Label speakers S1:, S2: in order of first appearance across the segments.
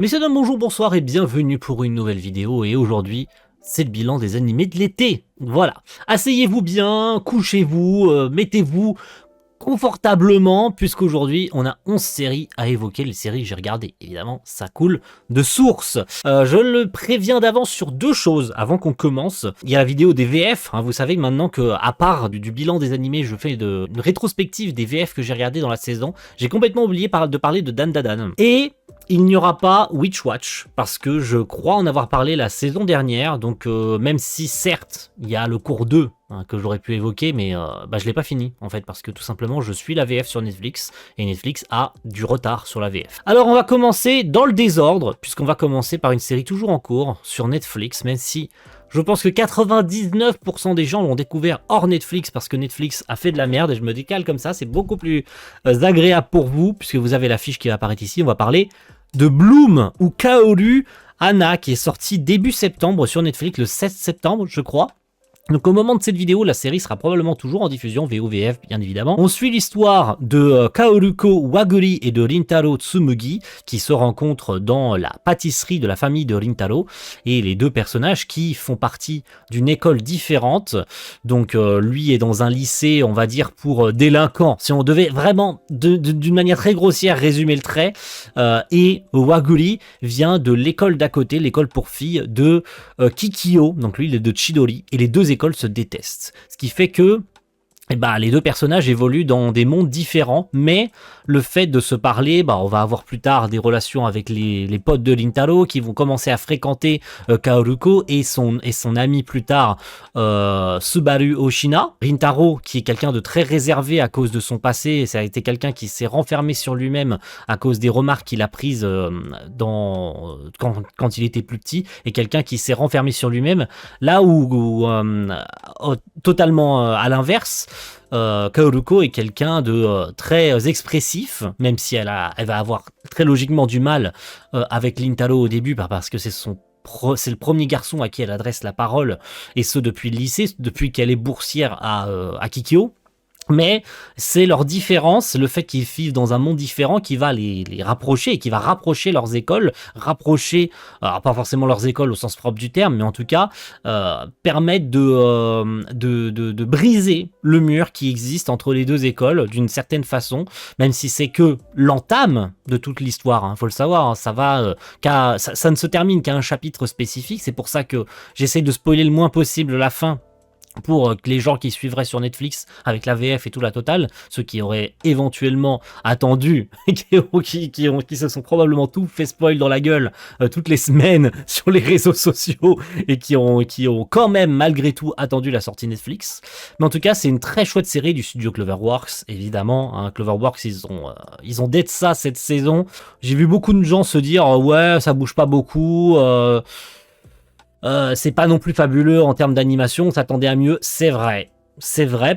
S1: Messieurs, dames, bonjour, bonsoir et bienvenue pour une nouvelle vidéo. Et aujourd'hui, c'est le bilan des animés de l'été. Voilà. Asseyez-vous bien, couchez-vous, mettez-vous confortablement, puisqu'aujourd'hui, on a 11 séries à évoquer. Les séries que j'ai regardées, évidemment, ça coule de source. Je le préviens d'avance sur deux choses avant qu'on commence. Il y a la vidéo des VF. Vous savez maintenant que, à part du bilan des animés, je fais une rétrospective des VF que j'ai regardés dans la saison. J'ai complètement oublié de parler de Dan Dadan. Et il n'y aura pas Witch Watch, parce que je crois en avoir parlé la saison dernière, donc même si certes, il y a le cours 2 que j'aurais pu évoquer, mais je l'ai pas fini, en fait, parce que tout simplement, je suis la VF sur Netflix, et Netflix a du retard sur la VF. Alors on va commencer dans le désordre, puisqu'on va commencer par une série toujours en cours, sur Netflix, même si je pense que 99% des gens l'ont découvert hors Netflix parce que Netflix a fait de la merde et je me décale comme ça, c'est beaucoup plus agréable pour vous puisque vous avez la fiche qui va apparaître ici. On va parler de Bloom ou Kaoru Hana qui est sorti début septembre sur Netflix, le 16 septembre je crois. Donc au moment de cette vidéo, la série sera probablement toujours en diffusion, VOVF bien évidemment. On suit l'histoire de Kaoruko Waguri et de Rintaro Tsumugi qui se rencontrent dans la pâtisserie de la famille de Rintaro, et les deux personnages qui font partie d'une école différente. Donc lui est dans un lycée, on va dire, pour délinquants, si on devait vraiment d'une manière très grossière résumer le trait, et Waguri vient de l'école d'à côté, l'école pour filles de Kikyo, donc lui il est de Chidori, et les deux écoles se détestent. Ce qui fait que les deux personnages évoluent dans des mondes différents, mais le fait de se parler, on va avoir plus tard des relations avec les potes de Rintaro qui vont commencer à fréquenter Kaoruko et son ami plus tard Subaru Oshina. Rintaro qui est quelqu'un de très réservé à cause de son passé, ça a été quelqu'un qui s'est renfermé sur lui-même à cause des remarques qu'il a prises quand il était plus petit, et quelqu'un qui s'est renfermé sur lui-même, là où totalement à l'inverse, Kaoruko est quelqu'un de très expressif, même si elle va avoir très logiquement du mal avec Rintaro au début, parce que c'est le premier garçon à qui elle adresse la parole, et ce depuis le lycée, depuis qu'elle est boursière à Kikyo. Mais c'est leur différence, le fait qu'ils vivent dans un monde différent qui va les rapprocher, et qui va rapprocher leurs écoles, alors pas forcément leurs écoles au sens propre du terme, mais en tout cas permettre de briser le mur qui existe entre les deux écoles d'une certaine façon, même si c'est que l'entame de toute l'histoire, faut le savoir, ça ne se termine qu'à un chapitre spécifique. C'est pour ça que j'essaye de spoiler le moins possible la fin, pour que les gens qui suivraient sur Netflix avec la VF et tout la totale, ceux qui auraient éventuellement attendu, qui se sont probablement tout fait spoil dans la gueule toutes les semaines sur les réseaux sociaux, et qui ont quand même malgré tout attendu la sortie Netflix. Mais en tout cas, c'est une très chouette série du studio Cloverworks, évidemment. Cloverworks, ils ont d'être ça cette saison. J'ai vu beaucoup de gens se dire ouais, ça bouge pas beaucoup. C'est pas non plus fabuleux en termes d'animation, on s'attendait à mieux, c'est vrai,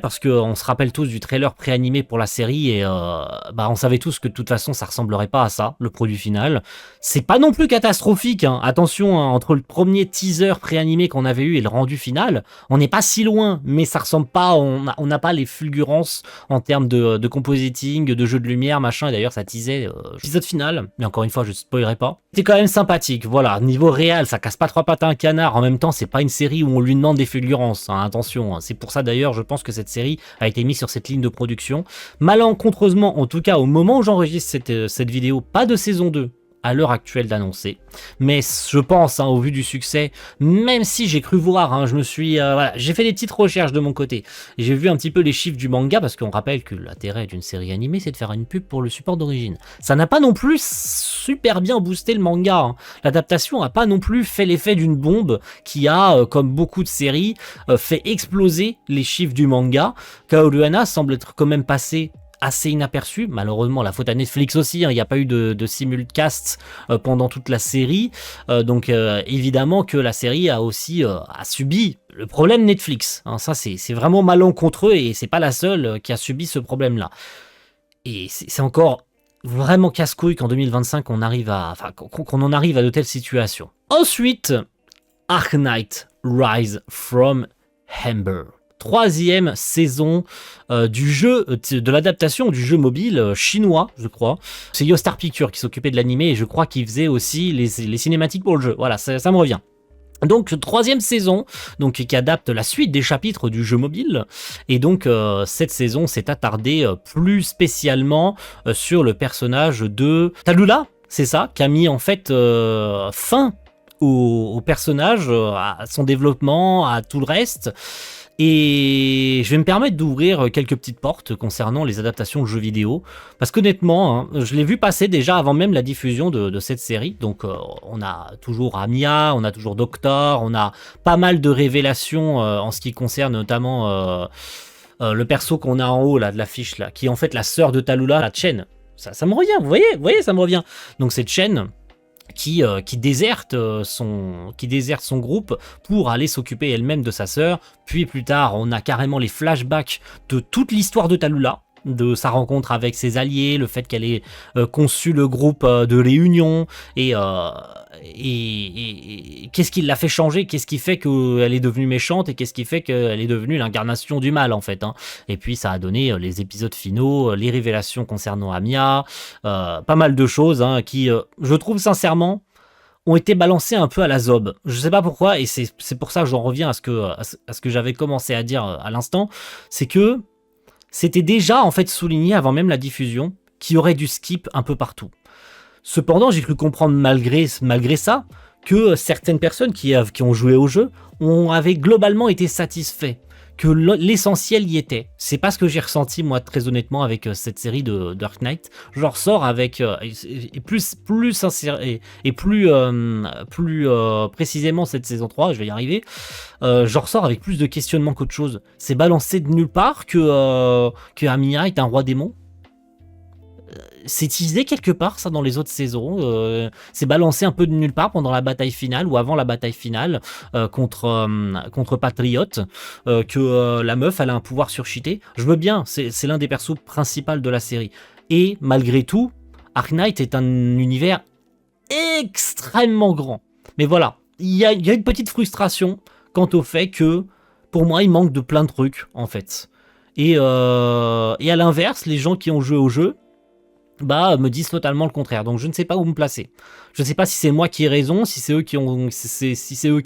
S1: parce qu'on se rappelle tous du trailer pré-animé pour la série, et on savait tous que de toute façon ça ressemblerait pas à ça, le produit final. C'est pas non plus catastrophique, attention, entre le premier teaser pré-animé qu'on avait eu et le rendu final, on n'est pas si loin, mais ça ressemble pas, on n'a pas les fulgurances en termes de compositing, de jeu de lumière, machin, et d'ailleurs ça teasait l'épisode final, mais encore une fois je spoilerai pas. C'est quand même sympathique, voilà, niveau réel, ça casse pas trois pattes à un canard, en même temps c'est pas une série où on lui demande des fulgurances, attention, c'est pour ça d'ailleurs je pense que cette série a été mise sur cette ligne de production. Malencontreusement, en tout cas au moment où j'enregistre cette vidéo, pas de saison 2 à l'heure actuelle d'annoncer, mais je pense, au vu du succès, même si j'ai cru voir, je me suis, j'ai fait des petites recherches de mon côté, et j'ai vu un petit peu les chiffres du manga, parce qu'on rappelle que l'intérêt d'une série animée, c'est de faire une pub pour le support d'origine. Ça n'a pas non plus super bien boosté le manga, L'adaptation n'a pas non plus fait l'effet d'une bombe qui a, comme beaucoup de séries, fait exploser les chiffres du manga. Kaoru Hana semble être quand même passé assez inaperçu, malheureusement la faute à Netflix aussi, il n'y a pas eu de simulcast pendant toute la série, donc évidemment que la série a aussi subi le problème Netflix, ça c'est vraiment malencontreux, et c'est pas la seule qui a subi ce problème là, et c'est encore vraiment casse-couille qu'en 2025 qu'on en arrive à de telles situations. Ensuite, Arknight Rise from Ember. troisième saison du jeu, de l'adaptation du jeu mobile chinois, je crois. C'est Yostar Pictures qui s'occupait de l'animé et je crois qu'il faisait aussi les cinématiques pour le jeu. Voilà, ça me revient. Donc troisième saison, donc qui adapte la suite des chapitres du jeu mobile, et donc cette saison s'est attardée plus spécialement sur le personnage de Tallulah, c'est ça, qui a mis en fait fin au personnage, à son développement, à tout le reste. Et je vais me permettre d'ouvrir quelques petites portes concernant les adaptations de jeux vidéo, parce qu'honnêtement, hein, je l'ai vu passer déjà avant même la diffusion de cette série, donc on a toujours Amiya, on a toujours Doctor, on a pas mal de révélations en ce qui concerne notamment le perso qu'on a en haut là, de l'affiche, là, qui est en fait la sœur de Tallulah, la Chen. Ça me revient, vous voyez, ça me revient. Donc c'est Chen qui déserte son groupe pour aller s'occuper elle-même de sa sœur. Puis plus tard, on a carrément les flashbacks de toute l'histoire de Tallulah, de sa rencontre avec ses alliés, le fait qu'elle ait conçu le groupe de réunion, et qu'est-ce qui l'a fait changer, qu'est-ce qui fait qu'elle est devenue méchante, et qu'est-ce qui fait qu'elle est devenue l'incarnation du mal en fait, hein. Et puis ça a donné les épisodes finaux, les révélations concernant Amiya, pas mal de choses hein, qui, je trouve sincèrement, ont été balancées un peu à la zob. Je sais pas pourquoi, et c'est pour ça que j'en reviens à ce que j'avais commencé à dire à l'instant, c'est que c'était déjà en fait souligné avant même la diffusion qu'il y aurait du skip un peu partout. Cependant, j'ai cru comprendre malgré ça que certaines personnes qui ont joué au jeu avaient globalement été satisfaits, que l'essentiel y était. C'est pas ce que j'ai ressenti moi très honnêtement avec cette série de Dark Knight. Je ressors avec plus sincère et plus précisément cette saison 3, je vais y arriver. Je ressors avec plus de questionnements qu'autre chose. C'est balancé de nulle part que Amiya est un roi démon. C'est teasé quelque part ça dans les autres saisons, c'est balancé un peu de nulle part pendant la bataille finale ou avant la bataille finale contre Patriot, que la meuf elle a un pouvoir surcheaté. Je veux bien, c'est l'un des persos principaux de la série, et malgré tout Ark Knight est un univers extrêmement grand. Mais voilà, il y a une petite frustration quant au fait que pour moi il manque de plein de trucs en fait, et à l'inverse les gens qui ont joué au jeu me disent totalement le contraire. Donc je ne sais pas où me placer. Je ne sais pas si c'est moi qui ai raison, si c'est eux qui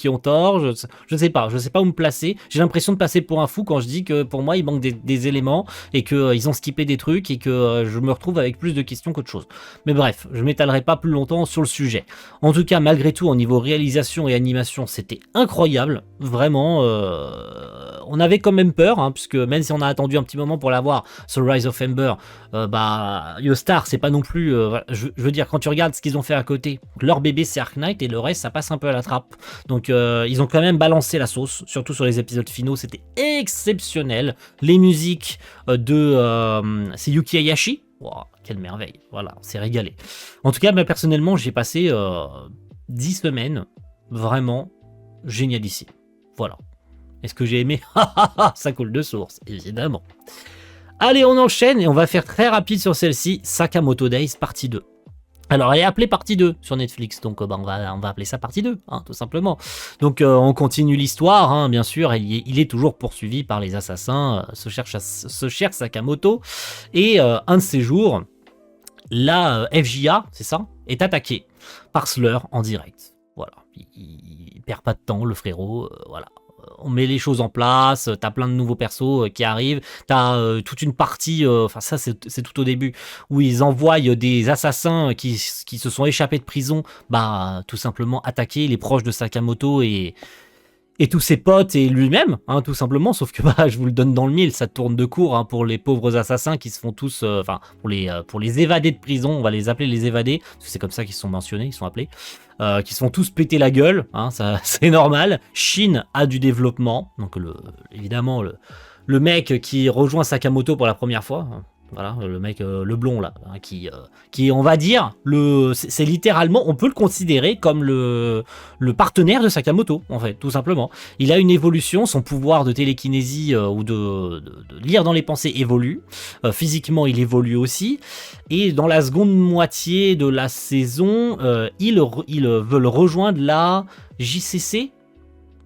S1: ont tort, je ne sais pas où me placer. J'ai l'impression de passer pour un fou quand je dis que pour moi il manque des éléments et qu'ils ont skippé des trucs et que je me retrouve avec plus de questions qu'autre chose. Mais bref, je m'étalerai pas plus longtemps sur le sujet. En tout cas, malgré tout, au niveau réalisation et animation, c'était incroyable. Vraiment, on avait quand même peur, hein, puisque même si on a attendu un petit moment pour l'avoir sur Rise of Ember, Yostar, c'est pas non plus... je veux dire, quand tu regardes ce qu'ils ont fait à côté, leur bébé c'est Ark Knight et le reste ça passe un peu à la trappe. Donc ils ont quand même balancé la sauce, surtout sur les épisodes finaux, c'était exceptionnel. Les musiques c'est Yuki Hayashi. Wow, quelle merveille, voilà, on s'est régalé. En tout cas, personnellement, j'ai passé 10 semaines vraiment génialissime. Voilà. Est-ce que j'ai aimé? Ça coule de source, évidemment. Allez, on enchaîne et on va faire très rapide sur celle-ci, Sakamoto Days partie 2. Alors, elle est appelée partie 2 sur Netflix, donc on va appeler ça partie 2, hein, tout simplement. Donc, on continue l'histoire, hein, bien sûr, il est toujours poursuivi par les assassins, ce cher Sakamoto, et un de ces jours, la FJA, c'est ça, est attaquée par Slur en direct. Voilà, il perd pas de temps, le frérot, voilà. On met les choses en place, t'as plein de nouveaux persos qui arrivent, t'as toute une partie, enfin ça c'est tout au début, où ils envoient des assassins qui se sont échappés de prison, tout simplement attaquer les proches de Sakamoto et tous ses potes et lui-même, hein, tout simplement, sauf que je vous le donne dans le mille, ça tourne de court, hein, pour les pauvres assassins qui se font tous, pour les évadés de prison, on va les appeler les évadés, parce que c'est comme ça qu'ils sont mentionnés, ils sont appelés, qui se font tous péter la gueule, hein, ça c'est normal. Shin a du développement, donc évidemment le mec qui rejoint Sakamoto pour la première fois, hein. Voilà, le mec, le blond là, hein, qui on va dire, c'est littéralement, on peut le considérer comme le partenaire de Sakamoto, en fait, tout simplement. Il a une évolution, son pouvoir de télékinésie ou de lire dans les pensées évolue, physiquement il évolue aussi, et dans la seconde moitié de la saison, ils veulent rejoindre la JCC.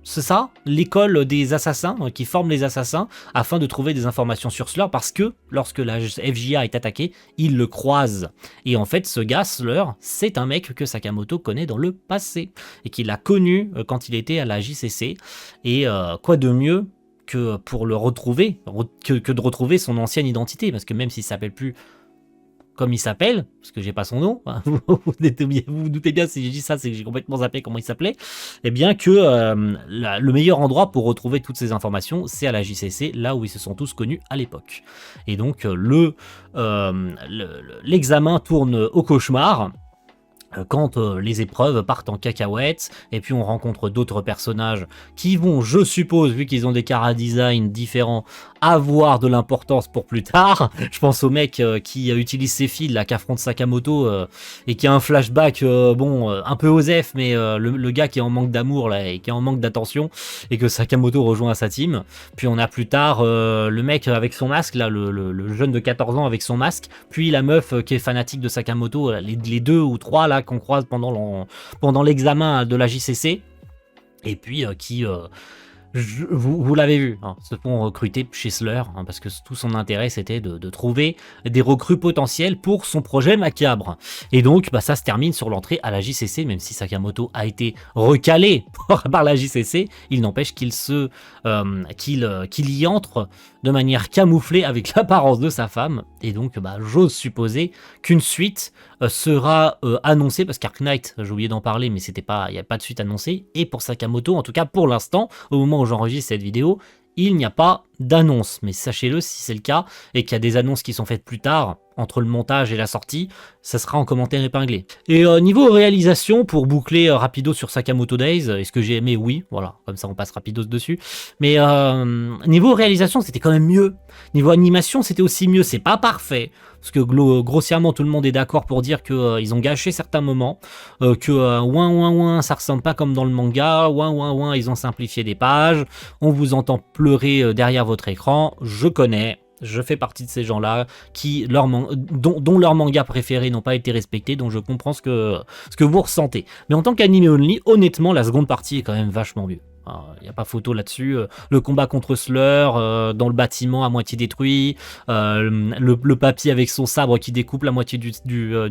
S1: c'est ça, l'école des assassins, qui forme les assassins, afin de trouver des informations sur Slur, parce que lorsque la FJA est attaquée, ils le croisent. Et en fait, ce gars, Slur, c'est un mec que Sakamoto connaît dans le passé, et qu'il a connu quand il était à la JCC, et quoi de mieux que pour le retrouver, que de retrouver son ancienne identité, parce que même s'il s'appelle plus comme il s'appelle, parce que j'ai pas son nom, hein, vous doutez bien si j'ai dit ça, c'est que j'ai complètement zappé comment il s'appelait, et bien que le meilleur endroit pour retrouver toutes ces informations, c'est à la JCC, là où ils se sont tous connus à l'époque. Et donc l'examen tourne au cauchemar, quand les épreuves partent en cacahuète, et puis on rencontre d'autres personnages qui vont, je suppose, vu qu'ils ont des chara-design différents, avoir de l'importance pour plus tard. Je pense au mec qui utilise ses fils, là, qui affronte Sakamoto, et qui a un flashback, un peu osef, mais le gars qui est en manque d'amour, là, et qui est en manque d'attention, et que Sakamoto rejoint à sa team. Puis on a plus tard le mec avec son masque, là, le jeune de 14 ans avec son masque, puis la meuf qui est fanatique de Sakamoto, les deux ou trois, là, qu'on croise pendant l'examen de la JCC, et puis vous l'avez vu, hein, se font recruter chez Slur, hein, parce que tout son intérêt c'était de trouver des recrues potentielles pour son projet macabre. Et donc ça se termine sur l'entrée à la JCC, même si Sakamoto a été recalé par la JCC, il n'empêche qu'il y entre de manière camouflée avec l'apparence de sa femme, et donc j'ose supposer qu'une suite sera annoncée, parce qu'Ark Knight, j'ai oublié d'en parler, mais il n'y a pas de suite annoncée, et pour Sakamoto, en tout cas pour l'instant, au moment où j'enregistre cette vidéo, il n'y a pas d'annonce, mais sachez-le si c'est le cas, et qu'il y a des annonces qui sont faites plus tard, entre le montage et la sortie, ça sera en commentaire épinglé. Et niveau réalisation, pour boucler rapido sur Sakamoto Days, est-ce que j'ai aimé? Oui, voilà, comme ça on passe rapido dessus. Mais niveau réalisation, c'était quand même mieux. Niveau animation, c'était aussi mieux, c'est pas parfait, parce que grossièrement tout le monde est d'accord pour dire que ils ont gâché certains moments, que ça ressemble pas comme dans le manga, ils ont simplifié des pages, on vous entend pleurer derrière votre écran, je connais. Je fais partie de ces gens-là dont leurs mangas préférés n'ont pas été respectés, donc je comprends ce que vous ressentez. Mais en tant qu'anime only, honnêtement, la seconde partie est quand même vachement mieux. Il n'y a pas photo là-dessus. Le combat contre Slur, dans le bâtiment à moitié détruit, le papy avec son sabre qui découpe la moitié du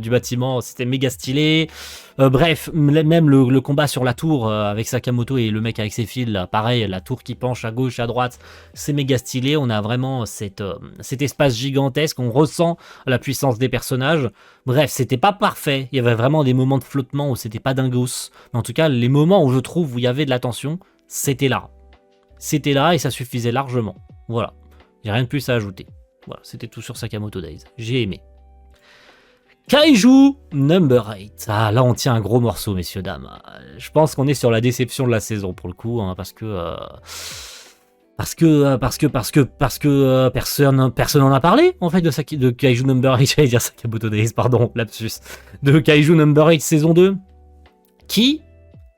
S1: bâtiment, c'était méga stylé. Bref, même le combat sur la tour avec Sakamoto et le mec avec ses fils, là, pareil, la tour qui penche à gauche, à droite, c'est méga stylé. On a vraiment cet espace gigantesque, on ressent la puissance des personnages. Bref, c'était pas parfait. Il y avait vraiment des moments de flottement où c'était pas dingos. Mais en tout cas, les moments où je trouve où il y avait de la tension, c'était là. C'était là et ça suffisait largement. Voilà. J'ai rien de plus à ajouter. Voilà, c'était tout sur Sakamoto Days. J'ai aimé. Kaiju Number 8. Ah, là on tient un gros morceau, messieurs, dames. Je pense qu'on est sur la déception de la saison pour le coup, hein, parce que personne n'en a parlé en fait de Kaiju Number 8, j'allais dire Sakamoto Days, pardon, lapsus. De Kaiju Number 8 saison 2. Qui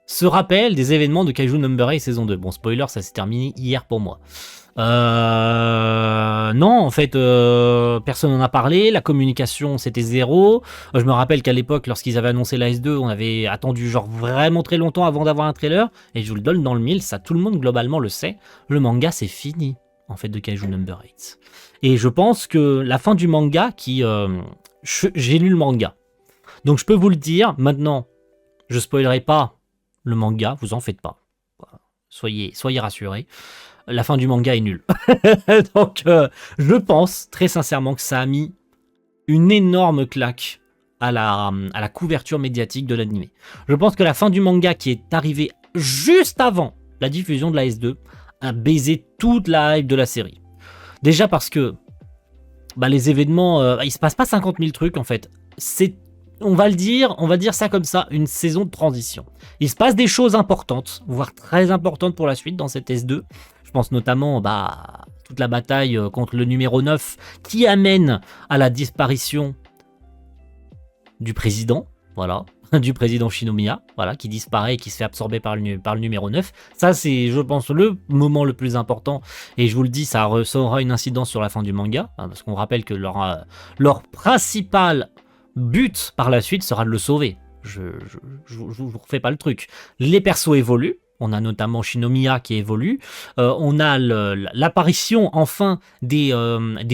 S1: se rappelle des événements de Kaiju Number 8 saison 2. Bon, spoiler, ça s'est terminé hier pour moi. Non, en fait, personne n'en a parlé, la communication c'était zéro. Je me rappelle qu'à l'époque, lorsqu'ils avaient annoncé la S2, on avait attendu genre vraiment très longtemps avant d'avoir un trailer, et je vous le donne dans le mille, ça tout le monde globalement le sait, le manga c'est fini, en fait, de Kaiju Number 8. Et je pense que la fin du manga, j'ai lu le manga, donc je peux vous le dire, maintenant, je spoilerai pas le manga, vous en faites pas. Soyez rassurés. La fin du manga est nulle. Donc, je pense très sincèrement que ça a mis une énorme claque à la couverture médiatique de l'anime. Je pense que la fin du manga, qui est arrivée juste avant la diffusion de la S2, a baisé toute la hype de la série. Déjà parce que les événements, il se passe pas 50 000 trucs en fait. On va dire ça comme ça, une saison de transition. Il se passe des choses importantes, voire très importantes pour la suite dans cette S2. Je pense notamment toute la bataille contre le numéro 9 qui amène à la disparition du président, voilà, du président Shinomiya, voilà, qui disparaît et qui se fait absorber par le numéro 9. Ça, c'est, je pense, le moment le plus important. Et je vous le dis, ça aura une incidence sur la fin du manga, hein, parce qu'on rappelle que leur principal but par la suite sera de le sauver. Je vous refais pas le truc. Les persos évoluent, On a notamment Shinomiya qui évolue. On a l'apparition enfin des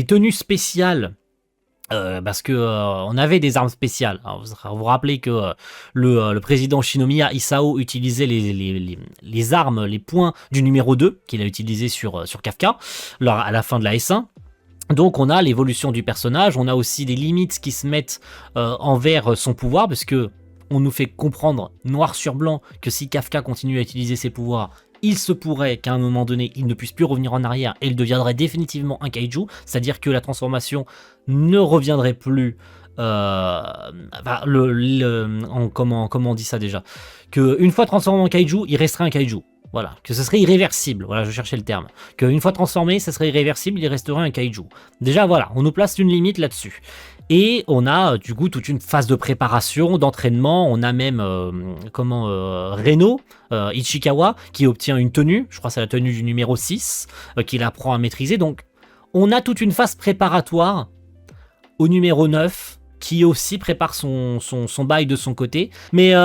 S1: tenues spéciales. Parce que on avait des armes spéciales. Alors, vous vous rappelez que le président Shinomiya Isao utilisait les armes, les points du numéro 2 qu'il a utilisé sur Kafka à la fin de la S1. Donc on a l'évolution du personnage, on a aussi des limites qui se mettent envers son pouvoir, parce que on nous fait comprendre noir sur blanc que si Kafka continue à utiliser ses pouvoirs, il se pourrait qu'à un moment donné, il ne puisse plus revenir en arrière et il deviendrait définitivement un kaiju, c'est-à-dire que la transformation ne reviendrait plus... comment on dit ça déjà, qu'une fois transformé en kaiju, il resterait un kaiju. Voilà, que ce serait irréversible, voilà, je cherchais le terme. Qu'une fois transformé, ça serait irréversible, il resterait un kaiju. Déjà, voilà, on nous place une limite là-dessus. Et on a du coup toute une phase de préparation, d'entraînement. On a même Reno, Ichikawa, qui obtient une tenue, je crois que c'est la tenue du numéro 6, qu'il apprend à maîtriser. Donc on a toute une phase préparatoire au numéro 9, qui aussi prépare son bail de son côté. Mais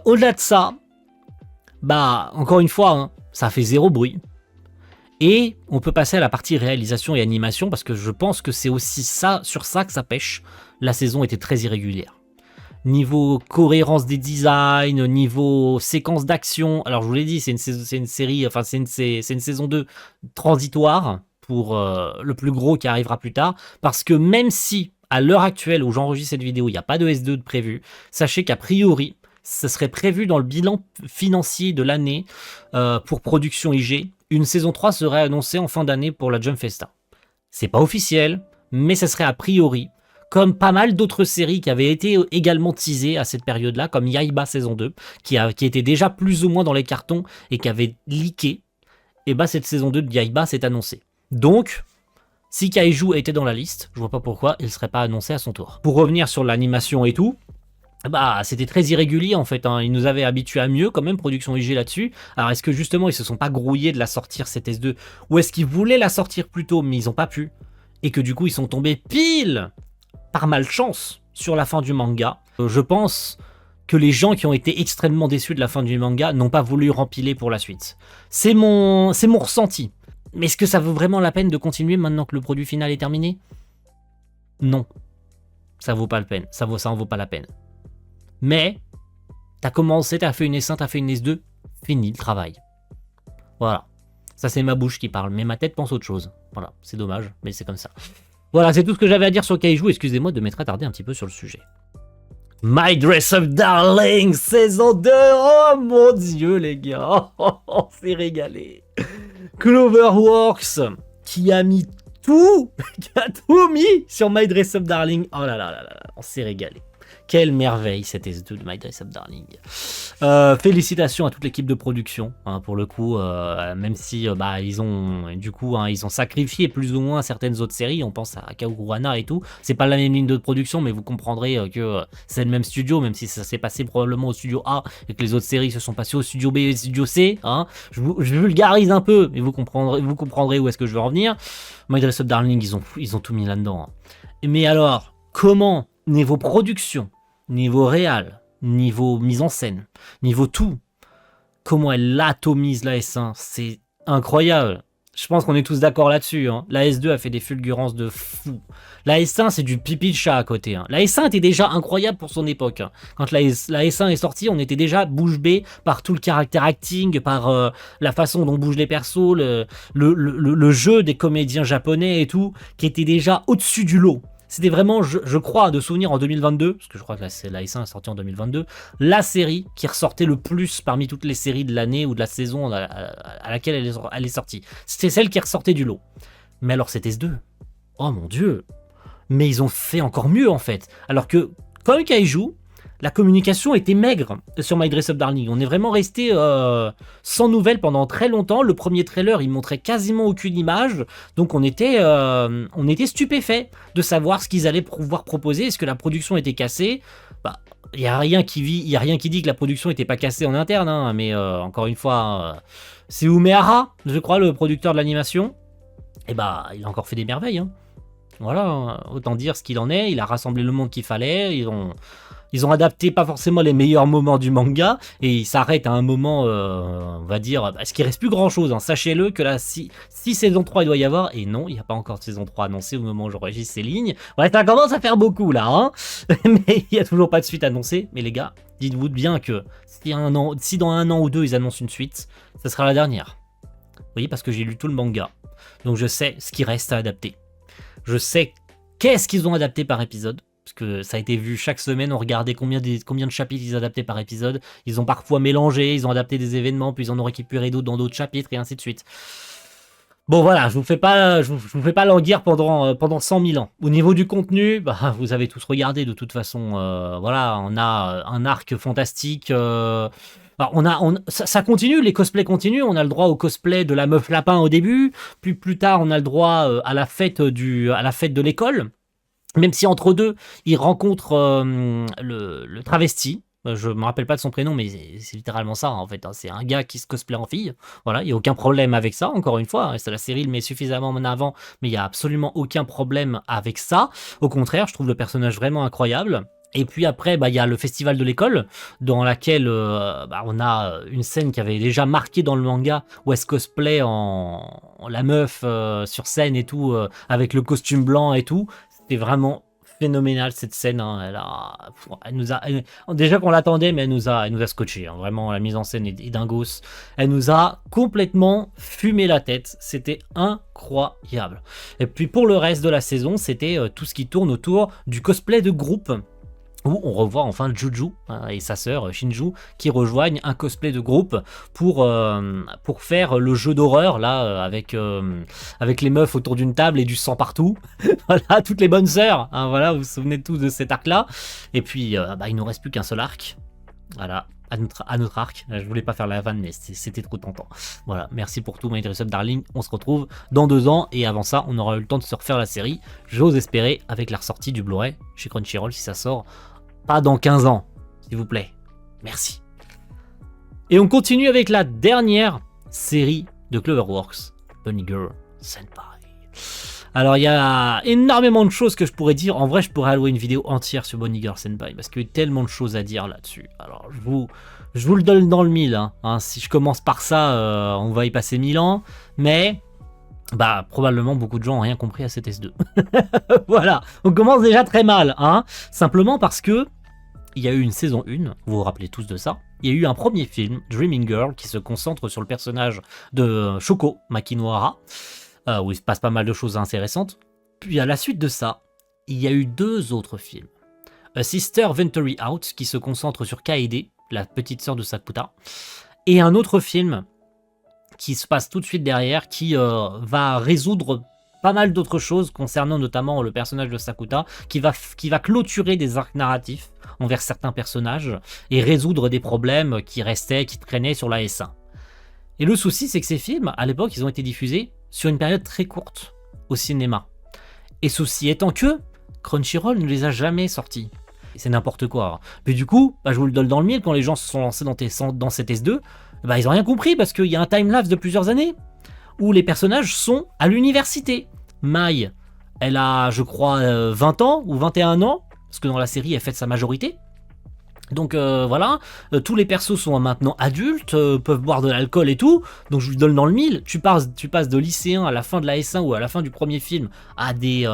S1: au-delà de ça, bah encore une fois, hein, ça fait zéro bruit. Et on peut passer à la partie réalisation et animation, parce que je pense que c'est aussi ça, sur ça que ça pêche. La saison était très irrégulière. Niveau cohérence des designs, niveau séquence d'action, alors je vous l'ai dit, c'est une série, enfin c'est une saison 2 transitoire pour le plus gros qui arrivera plus tard, parce que même si à l'heure actuelle où j'enregistre cette vidéo, il n'y a pas de S2 de prévu, sachez qu'a priori, ce serait prévu dans le bilan financier de l'année pour Production IG. Une saison 3 serait annoncée en fin d'année pour la Jump Festa. C'est pas officiel, mais ça serait a priori, comme pas mal d'autres séries qui avaient été également teasées à cette période-là, comme Yaiba saison 2, qui était déjà plus ou moins dans les cartons et qui avait leaké, et bah cette saison 2 de Yaiba s'est annoncée. Donc, si Kaiju était dans la liste, je vois pas pourquoi il serait pas annoncé à son tour. Pour revenir sur l'animation et tout, bah, c'était très irrégulier en fait, hein. Ils nous avaient habitués à mieux quand même, Production IG là-dessus. Alors est-ce que justement ils se sont pas grouillés de la sortir cette S2, ou est-ce qu'ils voulaient la sortir plus tôt mais ils ont pas pu, et que du coup ils sont tombés pile par malchance sur la fin du manga. Je pense que les gens qui ont été extrêmement déçus de la fin du manga n'ont pas voulu rempiler pour la suite. C'est mon ressenti. Mais est-ce que ça vaut vraiment la peine de continuer maintenant que le produit final est terminé? Non. Ça vaut pas la peine. Ça en vaut pas la peine. Mais, t'as commencé, t'as fait une S1, t'as fait une S2, fini le travail. Voilà. Ça, c'est ma bouche qui parle, mais ma tête pense autre chose. Voilà, c'est dommage, mais c'est comme ça. Voilà, c'est tout ce que j'avais à dire sur Kaiju. Excusez-moi de m'être attardé un petit peu sur le sujet. My Dress Up Darling, saison 2. Oh mon dieu, les gars. On s'est régalé. Cloverworks, qui a mis tout, qui a tout mis sur My Dress Up Darling. Oh là là là là, on s'est régalé. Quelle merveille cette S2 de My Dress Up Darling. Félicitations à toute l'équipe de production, hein, pour le coup, même si ils ont sacrifié plus ou moins certaines autres séries. On pense à Kaoruana et tout. C'est pas la même ligne de production, mais vous comprendrez que c'est le même studio, même si ça s'est passé probablement au studio A et que les autres séries se sont passées au studio B et au studio C. Hein. Je vulgarise un peu, mais vous comprendrez où est-ce que je veux en venir. My Dress Up Darling, ils ont tout mis là-dedans. Hein. Mais alors, comment niveau production, niveau réal, niveau mise en scène, niveau tout, comment elle atomise la S1, c'est incroyable. Je pense qu'on est tous d'accord là-dessus. Hein. La S2 a fait des fulgurances de fou. La S1, c'est du pipi de chat à côté. Hein. La S1 était déjà incroyable pour son époque. Hein. Quand la S1 est sortie, on était déjà bouche bée par tout le caractère acting, par la façon dont bougent les persos, le jeu des comédiens japonais et tout, qui était déjà au-dessus du lot. C'était vraiment, je crois, de souvenir en 2022, parce que je crois que la S1 est sortie en 2022, la série qui ressortait le plus parmi toutes les séries de l'année ou de la saison à laquelle elle est sortie. C'était celle qui ressortait du lot. Mais alors cette S2, oh mon dieu, mais ils ont fait encore mieux en fait. Alors que, comme Kaiju, la communication était maigre sur My Dress Up Darling. On est vraiment resté sans nouvelles pendant très longtemps. Le premier trailer, il montrait quasiment aucune image. Donc on était stupéfait de savoir ce qu'ils allaient pouvoir proposer. Est-ce que la production était cassée? Il n'y a rien qui dit que la production n'était pas cassée en interne. Hein, mais encore une fois, c'est Umehara, je crois, le producteur de l'animation. Et il a encore fait des merveilles. Hein. Voilà, autant dire ce qu'il en est. Il a rassemblé le monde qu'il fallait. Ils ont adapté pas forcément les meilleurs moments du manga, et ils s'arrêtent à un moment, on va dire, parce qu'il reste plus grand chose, hein. Sachez-le que là, si saison 3 il doit y avoir, et non, il n'y a pas encore de saison 3 annoncée au moment où j'enregistre ces lignes. Ouais, ça commence à faire beaucoup là, hein. Mais il n'y a toujours pas de suite annoncée. Mais les gars, dites-vous bien que si dans un an ou deux ils annoncent une suite, ça sera la dernière. Vous voyez, parce que j'ai lu tout le manga. Donc je sais ce qui reste à adapter. Je sais qu'est-ce qu'ils ont adapté par épisode. Parce que ça a été vu chaque semaine, on regardait combien de chapitres ils adaptaient par épisode. Ils ont parfois mélangé, ils ont adapté des événements, puis ils en ont récupéré d'autres dans d'autres chapitres, et ainsi de suite. Bon voilà, je vous fais pas languir pendant 100 000 ans. Au niveau du contenu, bah, vous avez tous regardé de toute façon. Voilà, on a un arc fantastique. Bah, ça continue, les cosplays continuent. On a le droit au cosplay de la meuf lapin au début. Puis plus tard, on a le droit à la fête de l'école. Même si entre deux, il rencontre le travesti. Je me rappelle pas de son prénom, mais c'est littéralement ça en fait, hein. C'est un gars qui se cosplay en fille. Voilà, il n'y a aucun problème avec ça, encore une fois. La série le met suffisamment en avant, mais il n'y a absolument aucun problème avec ça. Au contraire, je trouve le personnage vraiment incroyable. Et puis après, bah, il y a le festival de l'école, dans laquelle bah, on a une scène qui avait déjà marqué dans le manga, où elle se cosplay en la meuf sur scène et tout, avec le costume blanc et tout. C'était vraiment phénoménal cette scène, hein. Déjà qu'on l'attendait, mais elle nous a scotché, hein. Vraiment, la mise en scène est dingos. Elle nous a complètement fumé la tête. C'était incroyable. Et puis pour le reste de la saison, c'était tout ce qui tourne autour du cosplay de groupe, où on revoit enfin Juju et sa sœur Shinju qui rejoignent un cosplay de groupe pour faire le jeu d'horreur là avec les meufs autour d'une table et du sang partout. Voilà, toutes les bonnes sœurs, hein, voilà, vous vous souvenez tous de cet arc là. Et puis bah, il nous reste plus qu'un seul arc. Voilà, à notre arc. Je voulais pas faire la vanne, mais c'était trop tentant. Voilà, merci pour tout, My Dress Up Darling. On se retrouve dans 2 ans, et avant ça, on aura eu le temps de se refaire la série. J'ose espérer, avec la ressortie du Blu-ray chez Crunchyroll, si ça sort pas dans 15 ans, s'il vous plaît. Merci. Et on continue avec la dernière série de Cloverworks, Bunny Girl Senpai. Alors, il y a énormément de choses que je pourrais dire. En vrai, je pourrais allouer une vidéo entière sur Bunny Girl Senpai, parce qu'il y a tellement de choses à dire là-dessus. Alors, je vous le donne dans le mille, hein. Si je commence par ça, on va y passer 1000 ans. Mais, bah, probablement, beaucoup de gens n'ont rien compris à cet S2. Voilà, on commence déjà très mal, hein. Simplement parce que il y a eu une saison 1, vous vous rappelez tous de ça. Il y a eu un premier film, Dreaming Girl, qui se concentre sur le personnage de Shoko Makinohara, où il se passe pas mal de choses intéressantes. Puis à la suite de ça, il y a eu 2 autres films. A Sister Venturing Out, qui se concentre sur Kaede, la petite sœur de Sakuta, et un autre film qui se passe tout de suite derrière, qui va résoudre pas mal d'autres choses concernant notamment le personnage de Sakuta, qui va clôturer des arcs narratifs envers certains personnages et résoudre des problèmes qui traînaient sur la S1. Et le souci, c'est que ces films, à l'époque, ils ont été diffusés sur une période très courte au cinéma. Et ceci étant que Crunchyroll ne les a jamais sortis. Et c'est n'importe quoi. Puis du coup, bah, je vous le donne dans le mille, quand les gens se sont lancés dans cette S2, bah, ils ont rien compris, parce qu'il y a un timelapse de plusieurs années où les personnages sont à l'université. Mai, elle a, je crois, 20 ans ou 21 ans, parce que dans la série, elle fête sa majorité. Donc voilà, tous les persos sont maintenant adultes, peuvent boire de l'alcool et tout, donc je lui donne dans le mille. Tu passes de lycéen à la fin de la S1 ou à la fin du premier film à des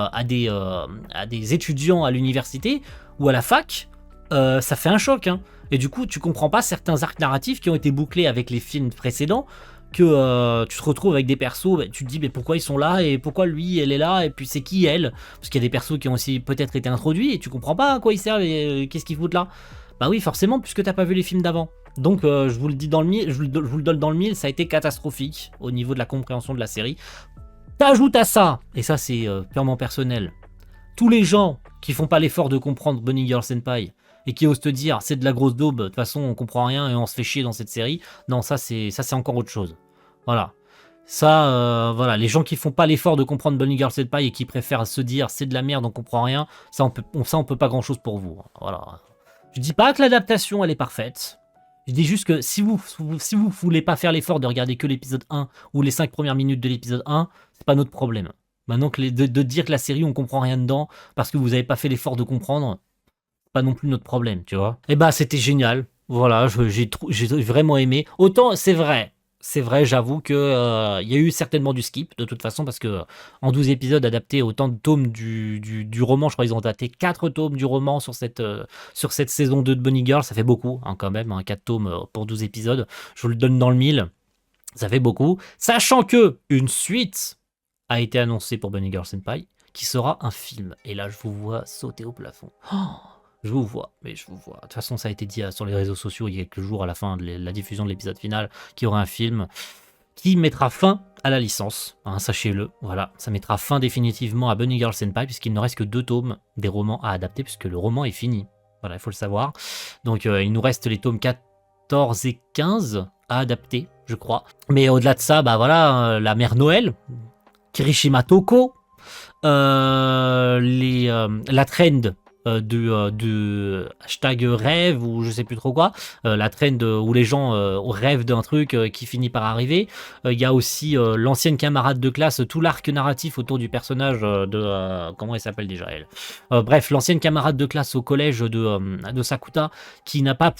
S1: étudiants à l'université ou à la fac, ça fait un choc, hein. Et du coup, tu comprends pas certains arcs narratifs qui ont été bouclés avec les films précédents, que tu te retrouves avec des persos, bah, tu te dis mais pourquoi ils sont là, et pourquoi lui elle est là, et puis c'est qui elle, parce qu'il y a des persos qui ont aussi peut-être été introduits et tu comprends pas à quoi ils servent et qu'est-ce qu'ils foutent là. Bah oui, forcément, puisque t'as pas vu les films d'avant. Donc je vous le dis dans le mille, je vous le donne dans le mille, ça a été catastrophique au niveau de la compréhension de la série. T'ajoutes à ça, et ça c'est purement personnel, tous les gens qui font pas l'effort de comprendre Bunny Girl Senpai et qui osent te dire c'est de la grosse daube, de toute façon on comprend rien et on se fait chier dans cette série. Non, ça c'est encore autre chose. Voilà. Ça, voilà, les gens qui font pas l'effort de comprendre Bunny Girl Senpai et qui préfèrent se dire c'est de la merde, on comprend rien, ça on peut pas grand chose pour vous. Voilà. Je dis pas que l'adaptation elle est parfaite. Je dis juste que si vous voulez pas faire l'effort de regarder que l'épisode 1 ou les 5 premières minutes de l'épisode 1, c'est pas notre problème. Maintenant que de dire que la série on comprend rien dedans parce que vous avez pas fait l'effort de comprendre, pas non plus notre problème, tu vois. Et bah c'était génial, voilà, j'ai vraiment aimé. Autant c'est vrai, j'avoue que il y a eu certainement du skip de toute façon parce que en 12 épisodes adaptés autant de tomes du roman, je crois qu'ils ont adapté 4 tomes du roman sur cette saison 2 de Bunny Girl, ça fait beaucoup hein, quand même, hein, 4 tomes pour 12 épisodes, je vous le donne dans le mille, ça fait beaucoup, sachant que une suite a été annoncée pour Bunny Girl Senpai, qui sera un film. Et là, je vous vois sauter au plafond. Oh, je vous vois, mais je vous vois. De toute façon, ça a été dit sur les réseaux sociaux il y a quelques jours à la fin de la diffusion de l'épisode final, qu'il y aura un film qui mettra fin à la licence, hein, sachez-le. Voilà, ça mettra fin définitivement à Bunny Girl Senpai, puisqu'il ne reste que 2 tomes des romans à adapter, puisque le roman est fini. Voilà, il faut le savoir. Donc, il nous reste les tomes 14 et 15 à adapter, je crois. Mais au-delà de ça, bah voilà, la mère Noël, Kirishima Toko, la trend de hashtag rêve ou je sais plus trop quoi, la trend où les gens rêvent d'un truc qui finit par arriver. Il y a aussi l'ancienne camarade de classe, tout l'arc narratif autour du personnage comment elle s'appelle déjà elle. Bref, l'ancienne camarade de classe au collège de Sakuta qui n'a pas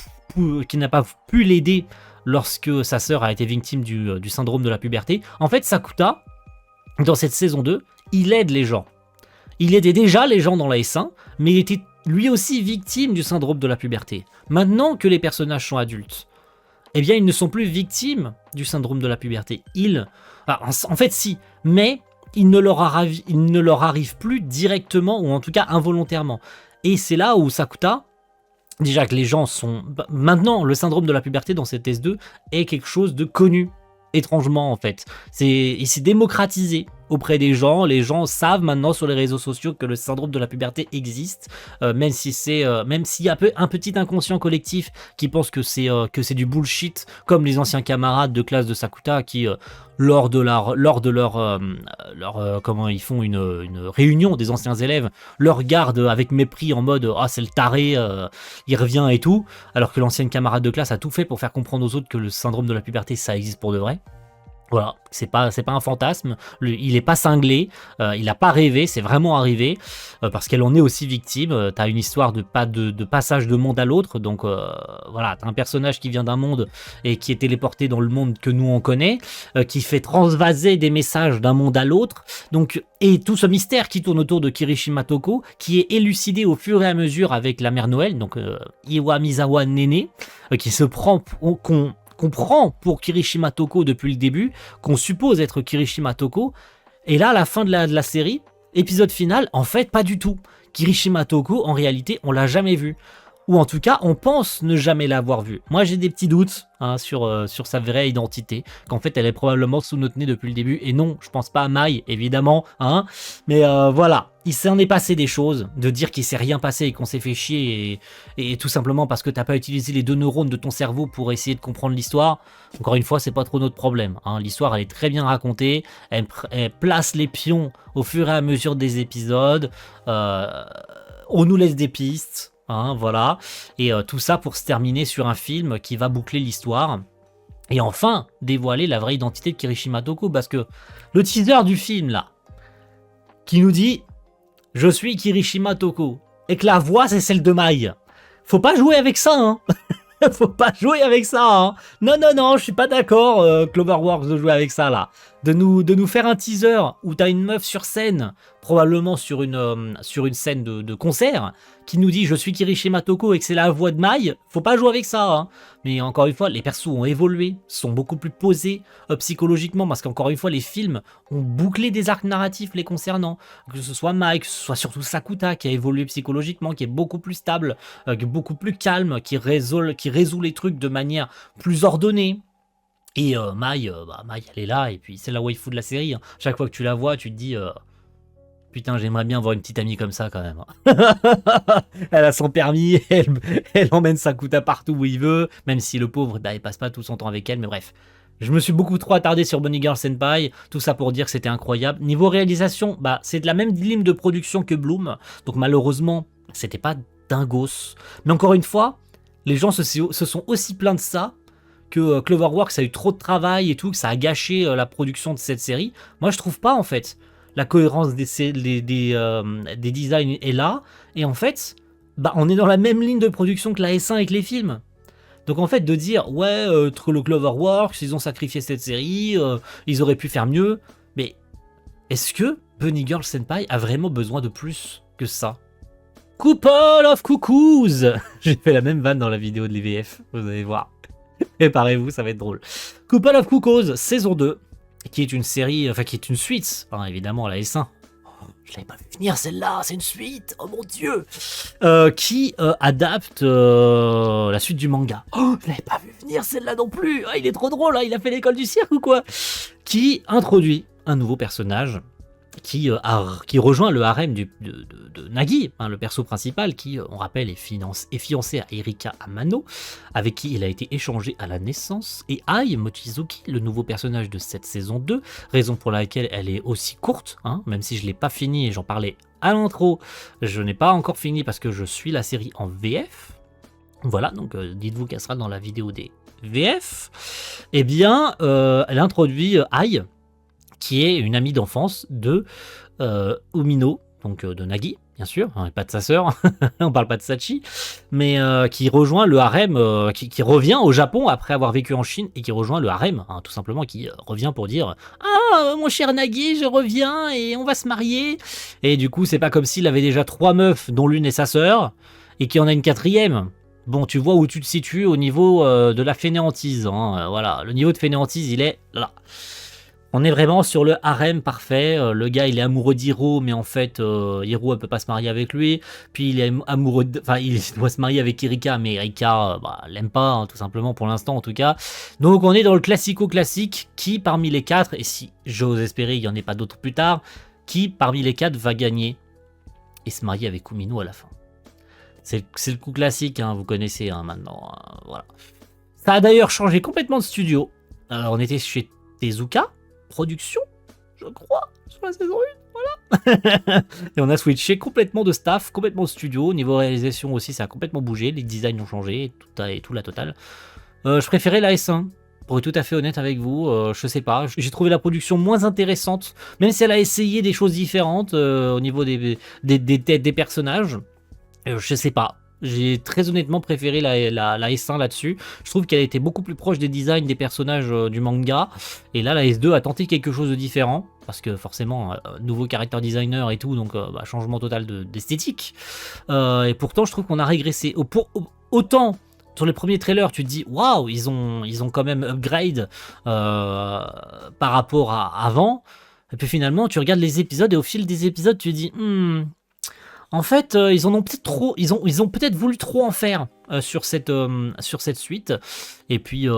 S1: pu l'aider lorsque sa sœur a été victime du syndrome de la puberté. En fait, Sakuta, dans cette saison 2, il aide les gens. Il aidait déjà les gens dans la S1, mais il était lui aussi victime du syndrome de la puberté. Maintenant que les personnages sont adultes, eh bien ils ne sont plus victimes du syndrome de la puberté. En fait si, mais il ne leur arrive plus directement, ou en tout cas involontairement. Et c'est là où Sakuta, déjà que les gens sont... Maintenant, le syndrome de la puberté dans cette S2 est quelque chose de connu. Étrangement en fait, il s'est démocratisé auprès des gens. Les gens savent maintenant sur les réseaux sociaux que le syndrome de la puberté existe, même s'il y a un petit inconscient collectif qui pense que c'est du bullshit, comme les anciens camarades de classe de Sakuta qui lors de leur comment ils font une réunion des anciens élèves, leur regardent avec mépris en mode ah c'est le taré, il revient et tout, alors que l'ancienne camarade de classe a tout fait pour faire comprendre aux autres que le syndrome de la puberté ça existe pour de vrai. Voilà, c'est pas un fantasme, il est pas cinglé, il a pas rêvé, c'est vraiment arrivé, parce qu'elle en est aussi victime. T'as une histoire de passage de monde à l'autre, donc voilà, t'as un personnage qui vient d'un monde et qui est téléporté dans le monde que nous on connaît, qui fait transvaser des messages d'un monde à l'autre, donc, et tout ce mystère qui tourne autour de Kirishima Toko, qui est élucidé au fur et à mesure avec la mère Noël, donc Iwa Misawa Nene, qui se prend qu'on prend pour Kirishima Toko depuis le début, qu'on suppose être Kirishima Toko, et là, à la fin de la série, épisode final, en fait, pas du tout. Kirishima Toko, en réalité, on l'a jamais vu. Ou en tout cas, on pense ne jamais l'avoir vu. Moi, j'ai des petits doutes hein, sur sa vraie identité, qu'en fait, elle est probablement sous notre nez depuis le début. Et non, je pense pas à Mai, évidemment. Hein, mais voilà, il s'en est passé des choses. De dire qu'il s'est rien passé et qu'on s'est fait chier, et tout simplement parce que t'as pas utilisé les 2 neurones de ton cerveau pour essayer de comprendre l'histoire. Encore une fois, c'est pas trop notre problème. Hein. L'histoire, elle est très bien racontée. Elle place les pions au fur et à mesure des épisodes. On nous laisse des pistes. Hein, voilà, et tout ça pour se terminer sur un film qui va boucler l'histoire et enfin dévoiler la vraie identité de Kirishima Toko, parce que le teaser du film là qui nous dit je suis Kirishima Toko et que la voix c'est celle de Mai, faut pas jouer avec ça hein. Faut pas jouer avec ça hein. Non, je suis pas d'accord Cloverworks de jouer avec ça là, de nous faire un teaser où t'as une meuf sur scène, probablement sur une scène de concert, qui nous dit je suis Kirishima Toko et que c'est la voix de Mai. Faut pas jouer avec ça hein. Mais encore une fois, les persos ont évolué, sont beaucoup plus posés psychologiquement, parce qu'encore une fois les films ont bouclé des arcs narratifs les concernant, que ce soit Mai, que ce soit surtout Sakuta qui a évolué psychologiquement, qui est beaucoup plus stable, beaucoup plus calme, qui résout les trucs de manière plus ordonnée. Et Mai, elle est là, et puis c'est la waifu de la série. Hein. Chaque fois que tu la vois, tu te dis putain, j'aimerais bien avoir une petite amie comme ça quand même. Elle a son permis, elle emmène Sakuta partout où il veut, même si le pauvre, il passe pas tout son temps avec elle, mais bref. Je me suis beaucoup trop attardé sur Bunny Girl Senpai, tout ça pour dire que c'était incroyable. Niveau réalisation, c'est de la même ligne de production que Bloom, donc malheureusement, c'était pas dingos. Mais encore une fois, les gens se sont aussi plaints de ça, que Cloverworks a eu trop de travail et tout, que ça a gâché la production de cette série. Moi, je trouve pas, en fait. La cohérence des designs est là, et en fait, bah on est dans la même ligne de production que la S1 avec les films. Donc en fait de dire ouais True Cloverworks ils ont sacrifié cette série, ils auraient pu faire mieux, mais est-ce que Bunny Girl Senpai a vraiment besoin de plus que ça? Couple of Cuckoos. J'ai fait la même vanne dans la vidéo de l'IVF, vous allez voir. Préparez-vous, ça va être drôle. Couple of Cuckoos, saison 2, qui est une série, enfin qui est une suite, hein, évidemment la S1. Je l'avais pas vu venir celle-là, c'est une suite, oh mon dieu, qui adapte la suite du manga. Oh, je l'avais pas vu venir celle-là non plus, ah, il est trop drôle, hein, il a fait l'école du cirque ou quoi? Qui introduit un nouveau personnage qui rejoint le harem de Nagi, hein, le perso principal qui, on rappelle, est fiancé à Erika Amano, avec qui il a été échangé à la naissance, et Ai Mochizuki, le nouveau personnage de cette saison 2, raison pour laquelle elle est aussi courte, hein, même si je ne l'ai pas fini et j'en parlais à l'intro, je n'ai pas encore fini parce que je suis la série en VF. Voilà, donc dites-vous qu'elle sera dans la vidéo des VF. Eh bien, elle introduit Ai, qui est une amie d'enfance de Umino, donc de Nagi, bien sûr, hein, pas de sa sœur, on parle pas de Sachi, mais qui rejoint le harem, qui revient au Japon après avoir vécu en Chine, et qui rejoint le harem, hein, tout simplement, qui revient pour dire « Ah, mon cher Nagi, je reviens et on va se marier !» Et du coup, c'est pas comme s'il avait déjà 3 meufs, dont l'une est sa sœur, et qu'il y en a une 4e. Bon, tu vois où tu te situes au niveau de la fainéantise, hein, voilà, le niveau de fainéantise, il est là. On est vraiment sur le harem parfait. Le gars, il est amoureux d'Hiro, mais en fait, Hiro, elle peut pas se marier avec lui. Puis il est amoureux, enfin, il doit se marier avec Erika, mais Erika, l'aime pas, hein, tout simplement pour l'instant en tout cas. Donc on est dans le classico-classique. Qui parmi les 4, et si j'ose espérer, il y en ait pas d'autres plus tard, qui parmi les 4 va gagner et se marier avec Kumino à la fin? C'est le coup classique, hein, vous connaissez hein, maintenant. Voilà. Ça a d'ailleurs changé complètement de studio. Alors on était chez Tezuka Production, je crois, sur la saison 1, voilà. Et on a switché complètement de staff, complètement de studio. Niveau réalisation aussi, ça a complètement bougé. Les designs ont changé, tout la totale. Je préférais la S1, pour être tout à fait honnête avec vous. Je sais pas, j'ai trouvé la production moins intéressante, même si elle a essayé des choses différentes au niveau des têtes des personnages. Je sais pas. J'ai très honnêtement préféré la S1 là-dessus. Je trouve qu'elle était beaucoup plus proche des designs des personnages du manga. Et là, la S2 a tenté quelque chose de différent. Parce que forcément, nouveau character designer et tout, donc changement total d'esthétique. Et pourtant, je trouve qu'on a régressé. Autant sur les premiers trailers, tu te dis waouh, ils ont quand même upgrade par rapport à avant. Et puis finalement, tu regardes les épisodes et au fil des épisodes, tu te dis en fait, ils en ont peut-être trop, ils ont peut-être voulu trop en faire sur cette suite. Et puis,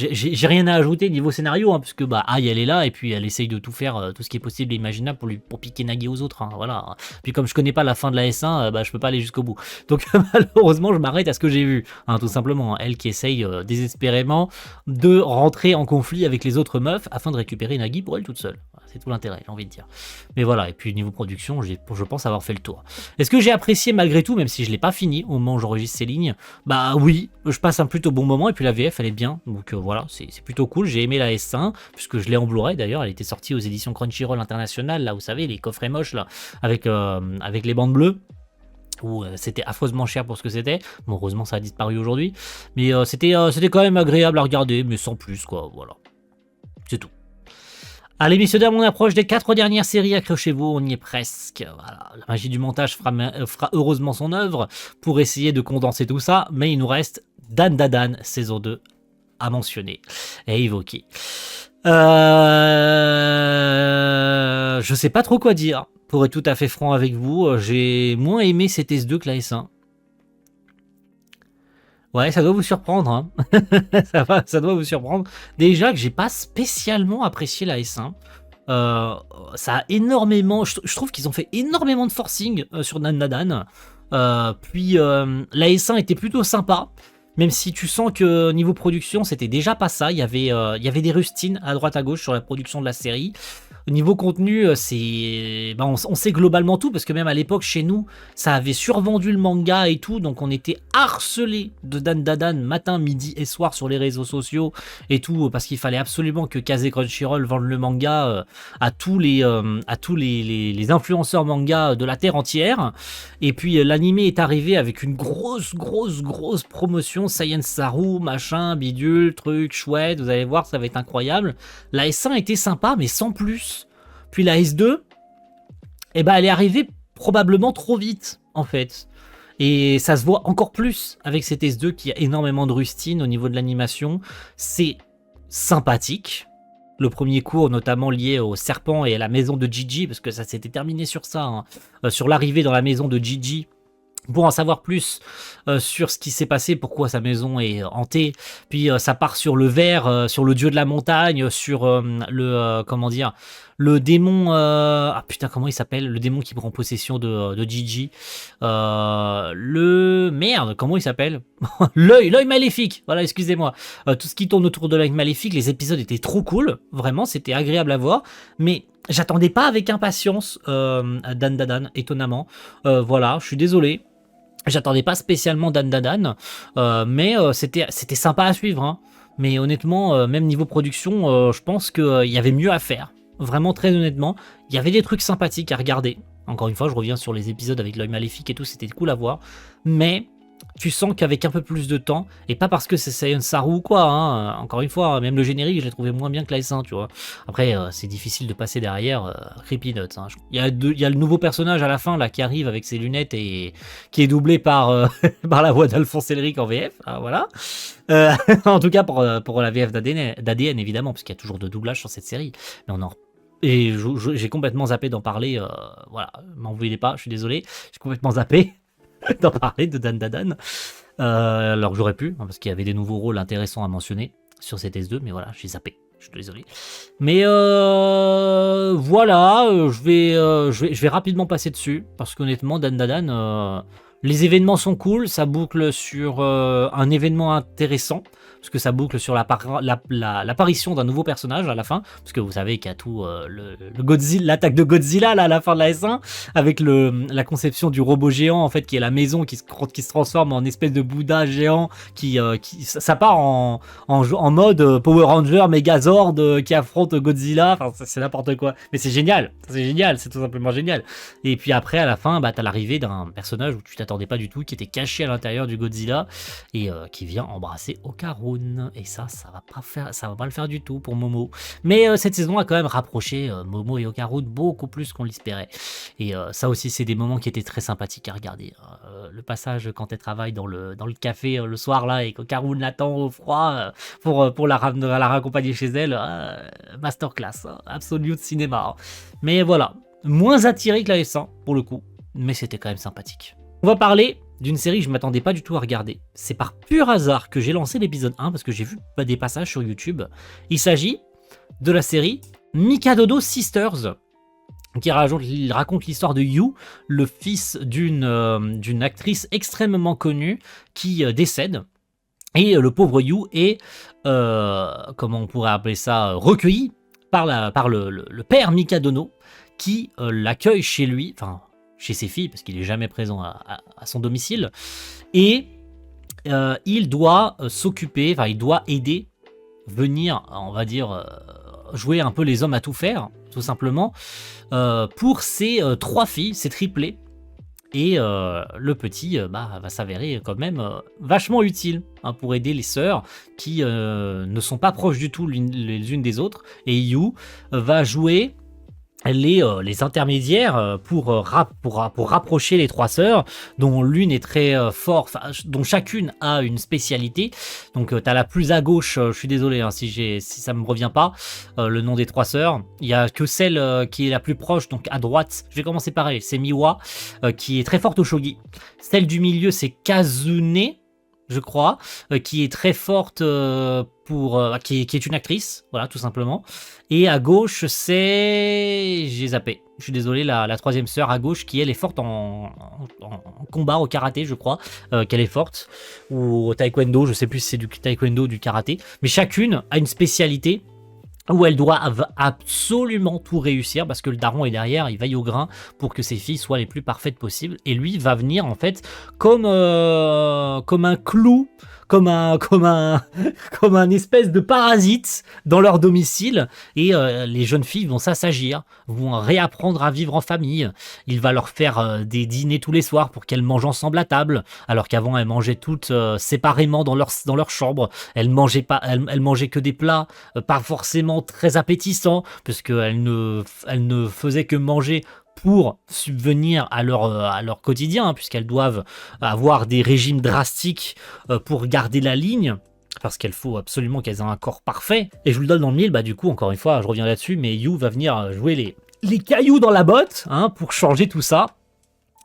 S1: j'ai rien à ajouter niveau scénario, hein, puisque Ai elle est là et puis elle essaye de tout faire, tout ce qui est possible et imaginable pour piquer Nagi aux autres. Hein, voilà. Puis comme je connais pas la fin de la S1, je peux pas aller jusqu'au bout. Donc malheureusement, je m'arrête à ce que j'ai vu, hein, tout simplement. Hein, elle qui essaye désespérément de rentrer en conflit avec les autres meufs afin de récupérer Nagi pour elle toute seule. C'est tout l'intérêt, j'ai envie de dire. Mais voilà, et puis niveau production, je pense avoir fait le tour. Est-ce que j'ai apprécié malgré tout, même si je l'ai pas fini au moment où j'enregistre ces lignes? Bah oui, je passe un plutôt bon moment, et puis la VF elle est bien, donc voilà, c'est plutôt cool. J'ai aimé la S1, puisque je l'ai en Blu-ray d'ailleurs, elle était sortie aux éditions Crunchyroll International, là vous savez, les coffrets moches là, avec les bandes bleues. Où c'était affreusement cher pour ce que c'était. Bon, heureusement ça a disparu aujourd'hui, mais c'était quand même agréable à regarder, mais sans plus quoi, voilà. C'est tout. Allez messieurs dames, on approche des 4 dernières séries, accrochez-vous, on y est presque. Voilà. La magie du montage fera heureusement son œuvre pour essayer de condenser tout ça, mais il nous reste Dan Dadan, saison 2, à mentionner et évoquer. Je sais pas trop quoi dire, pour être tout à fait franc avec vous, j'ai moins aimé cet S2 que la S1. Ouais, ça doit vous surprendre, hein. ça doit vous surprendre. Déjà que j'ai pas spécialement apprécié la S1. Ça a énormément... Je trouve qu'ils ont fait énormément de forcing sur Dan Dadan. Puis la S1 était plutôt sympa. Même si tu sens que niveau production, c'était déjà pas ça. Il y avait des rustines à droite à gauche sur la production de la série. Niveau contenu, on sait globalement tout, parce que même à l'époque, chez nous, ça avait survendu le manga et tout, donc on était harcelé de Dan Dadan matin, midi et soir sur les réseaux sociaux et tout, parce qu'il fallait absolument que Kazé Crunchyroll vende le manga à tous les influenceurs manga de la terre entière. Et puis l'animé est arrivé avec une grosse promotion, Science Saru, machin, bidule, truc, chouette, vous allez voir, ça va être incroyable. La S1 était sympa, mais sans plus. Puis la S2, elle est arrivée probablement trop vite, en fait. Et ça se voit encore plus avec cette S2 qui a énormément de rustine au niveau de l'animation. C'est sympathique. Le premier cours, notamment lié au serpent et à la maison de Gigi, parce que ça s'était terminé sur ça, hein, sur l'arrivée dans la maison de Gigi. Pour en savoir plus sur ce qui s'est passé, pourquoi sa maison est hantée, puis ça part sur le ver, sur le dieu de la montagne, sur le démon, comment il s'appelle, le démon qui prend possession de Gigi, comment il s'appelle, l'œil maléfique, voilà, excusez-moi, tout ce qui tourne autour de l'œil maléfique, les épisodes étaient trop cool, vraiment, c'était agréable à voir, mais j'attendais pas avec impatience Dan Dadan, étonnamment, voilà, je suis désolé. J'attendais pas spécialement Dan Dadan, mais c'était sympa à suivre. Hein. Mais honnêtement, même niveau production, je pense qu'il y avait mieux à faire. Vraiment, très honnêtement, il y avait des trucs sympathiques à regarder. Encore une fois, je reviens sur les épisodes avec l'œil maléfique et tout, c'était cool à voir. Mais tu sens qu'avec un peu plus de temps, et pas parce que c'est Science Saru ou quoi, hein, encore une fois, même le générique, je l'ai trouvé moins bien que la S1, tu vois. Après, c'est difficile de passer derrière Creepy Nuts. Hein. Il y a le nouveau personnage à la fin, là, qui arrive avec ses lunettes et qui est doublé par, par la voix d'Alphonse Elric en VF, hein, voilà. En tout cas, pour la VF d'ADN, évidemment, parce qu'il y a toujours de doublage sur cette série. Mais j'ai complètement zappé d'en parler, voilà, m'en voulez pas, je suis désolé, j'ai complètement zappé d'en parler de Dan Dadan, alors que j'aurais pu, hein, parce qu'il y avait des nouveaux rôles intéressants à mentionner sur cette S2, mais voilà, j'ai zappé, je suis désolé. Mais voilà, je vais rapidement passer dessus, parce qu'honnêtement, Dan Dadan, les événements sont cool, ça boucle sur un événement intéressant, parce que ça boucle sur l'apparition d'un nouveau personnage à la fin, parce que vous savez qu'il y a tout l'attaque de Godzilla là, à la fin de la S1, avec la conception du robot géant en fait, qui est la maison qui se transforme en espèce de Bouddha géant, ça part en mode Power Ranger Megazord qui affronte Godzilla, enfin c'est n'importe quoi, mais c'est génial, c'est tout simplement génial. Et puis après à la fin, t'as l'arrivée d'un personnage où tu t'attendais pas du tout, qui était caché à l'intérieur du Godzilla et qui vient embrasser Okarun. Et ça va pas le faire du tout pour Momo. Mais cette saison a quand même rapproché Momo et Okarun beaucoup plus qu'on l'espérait. Et ça aussi, c'est des moments qui étaient très sympathiques à regarder. Le passage quand elle travaille dans le café le soir là et qu'Okarun l'attend au froid pour la raccompagner chez elle, masterclass, absolu de cinéma. Mais voilà, moins attiré que la S1 pour le coup, mais c'était quand même sympathique. On va parler d'une série que je m'attendais pas du tout à regarder. C'est par pur hasard que j'ai lancé l'épisode 1 parce que j'ai vu des passages sur YouTube. Il s'agit de la série Mikadodo Sisters, qui raconte l'histoire de Yu, le fils d'une actrice extrêmement connue qui décède. Et le pauvre Yu est, comment on pourrait appeler ça, recueilli par le père Mikadono, qui l'accueille chez lui, enfin chez ses filles, parce qu'il est jamais présent à son domicile, et il doit s'occuper, enfin il doit aider, venir, on va dire, jouer un peu les hommes à tout faire, tout simplement, pour ses 3 filles, ses triplés, et le petit va s'avérer quand même vachement utile pour aider les sœurs qui ne sont pas proches du tout les unes des autres, et Yu va jouer les intermédiaires pour rapprocher les 3 sœurs, dont l'une est très forte, dont chacune a une spécialité. Donc t'as la plus à gauche, je suis désolé si ça me revient pas, le nom des 3 sœurs. Il y a que celle qui est la plus proche, donc à droite, je vais commencer par elle, c'est Miwa, qui est très forte au shogi. Celle du milieu, c'est Kazune, je crois, qui est très forte qui est une actrice, voilà, tout simplement. Et à gauche, j'ai zappé. Je suis désolé, la 3e sœur à gauche, qui elle est forte en combat, au karaté, je crois, qu'elle est forte, ou au taekwondo, je sais plus si c'est du taekwondo ou du karaté. Mais chacune a une spécialité où elles doivent absolument tout réussir parce que le daron est derrière, il veille au grain pour que ses filles soient les plus parfaites possibles. Et lui va venir en fait comme un clou, comme un espèce de parasite dans leur domicile. Et les jeunes filles vont s'assagir, vont réapprendre à vivre en famille. Il va leur faire des dîners tous les soirs pour qu'elles mangent ensemble à table, alors qu'avant elles mangeaient toutes séparément dans leur chambre. Elles mangeaient que des plats pas forcément très appétissants, puisqu'elles ne faisaient que manger pour subvenir à leur quotidien, hein, puisqu'elles doivent avoir des régimes drastiques pour garder la ligne, parce qu'il faut absolument qu'elles aient un corps parfait. Et je vous le donne dans le mille, bah du coup, encore une fois, je reviens là-dessus, mais Yu va venir jouer les cailloux dans la botte, hein, pour changer tout ça.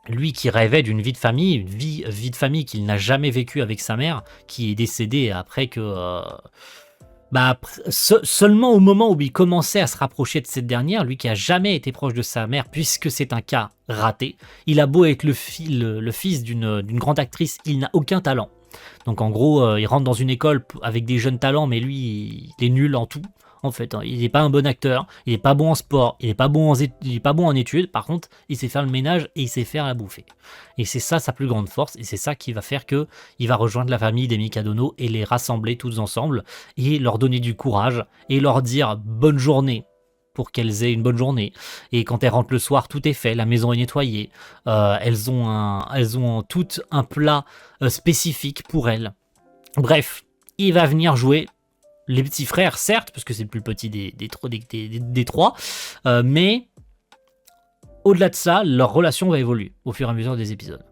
S1: Lui qui rêvait d'une vie de famille, une vie de famille qu'il n'a jamais vécue avec sa mère, qui est décédée après que... seulement au moment où il commençait à se rapprocher de cette dernière, lui qui a jamais été proche de sa mère, puisque c'est un cas raté, il a beau être le fils d'une grande actrice, il n'a aucun talent. Donc en gros, il rentre dans une école avec des jeunes talents, mais lui, il est nul en tout. En fait, hein. Il n'est pas un bon acteur, il n'est pas bon en sport, il n'est pas bon en études. Par contre, il sait faire le ménage et il sait faire la bouffer. Et c'est ça sa plus grande force, et c'est ça qui va faire que il va rejoindre la famille des Mikado et les rassembler tous ensemble et leur donner du courage et leur dire bonne journée pour qu'elles aient une bonne journée. Et quand elles rentrent le soir, tout est fait, la maison est nettoyée. Elles ont tout un plat spécifique pour elles. Bref, il va venir jouer les petits frères, certes, parce que c'est le plus petit des trois, mais au-delà de ça, leur relation va évoluer au fur et à mesure des épisodes.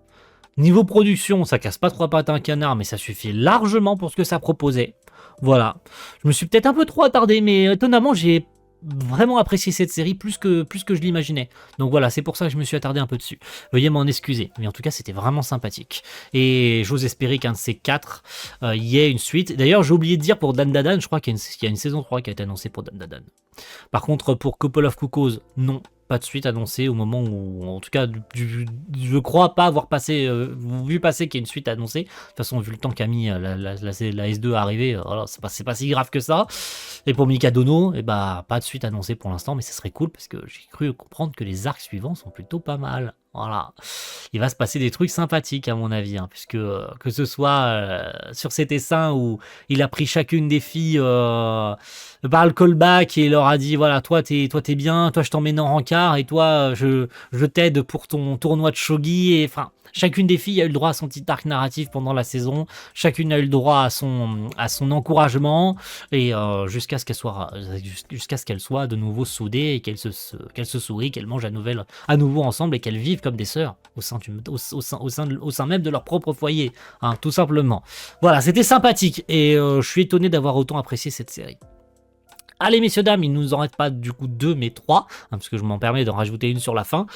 S1: Niveau production, ça casse pas trois pattes à un canard, mais ça suffit largement pour ce que ça proposait. Voilà. Je me suis peut-être un peu trop attardé, mais étonnamment, j'ai vraiment apprécié cette série plus que je l'imaginais. Donc voilà, c'est pour ça que je me suis attardé un peu dessus. Veuillez m'en excuser, mais en tout cas c'était vraiment sympathique. Et j'ose espérer qu'un de ces quatre y ait une suite. D'ailleurs j'ai oublié de dire pour Dandadan, je crois qu'il y a une saison 3 qui a été annoncée pour Dandadan. Par contre pour Couple of Cuckoos, non. Pas de suite annoncée au moment où, en tout cas, je crois pas avoir vu passer qu'il y a une suite annoncée. De toute façon, vu le temps qu'a mis la S2 à arriver, voilà, c'est pas si grave que ça. Et pour Mikadono, pas de suite annoncée pour l'instant, mais ça serait cool parce que j'ai cru comprendre que les arcs suivants sont plutôt pas mal. Voilà, il va se passer des trucs sympathiques à mon avis, hein, puisque que ce soit sur cet essaim où il a pris chacune des filles par le callback et leur a dit voilà toi t'es bien, toi je t'emmène en rencard et toi je t'aide pour ton tournoi de shogi, et enfin chacune des filles a eu le droit à son petit arc narratif pendant la saison, chacune a eu le droit à son encouragement et jusqu'à ce qu'elle soit de nouveau soudée et qu'elle se sourie, qu'elle mange à nouveau ensemble et qu'elles vivent comme des sœurs au sein même de leur propre foyer, hein, tout simplement. Voilà, c'était sympathique et je suis étonné d'avoir autant apprécié cette série. Allez messieurs dames, il nous en reste pas du coup 2 mais 3, hein, parce que je m'en permets d'en rajouter une sur la fin.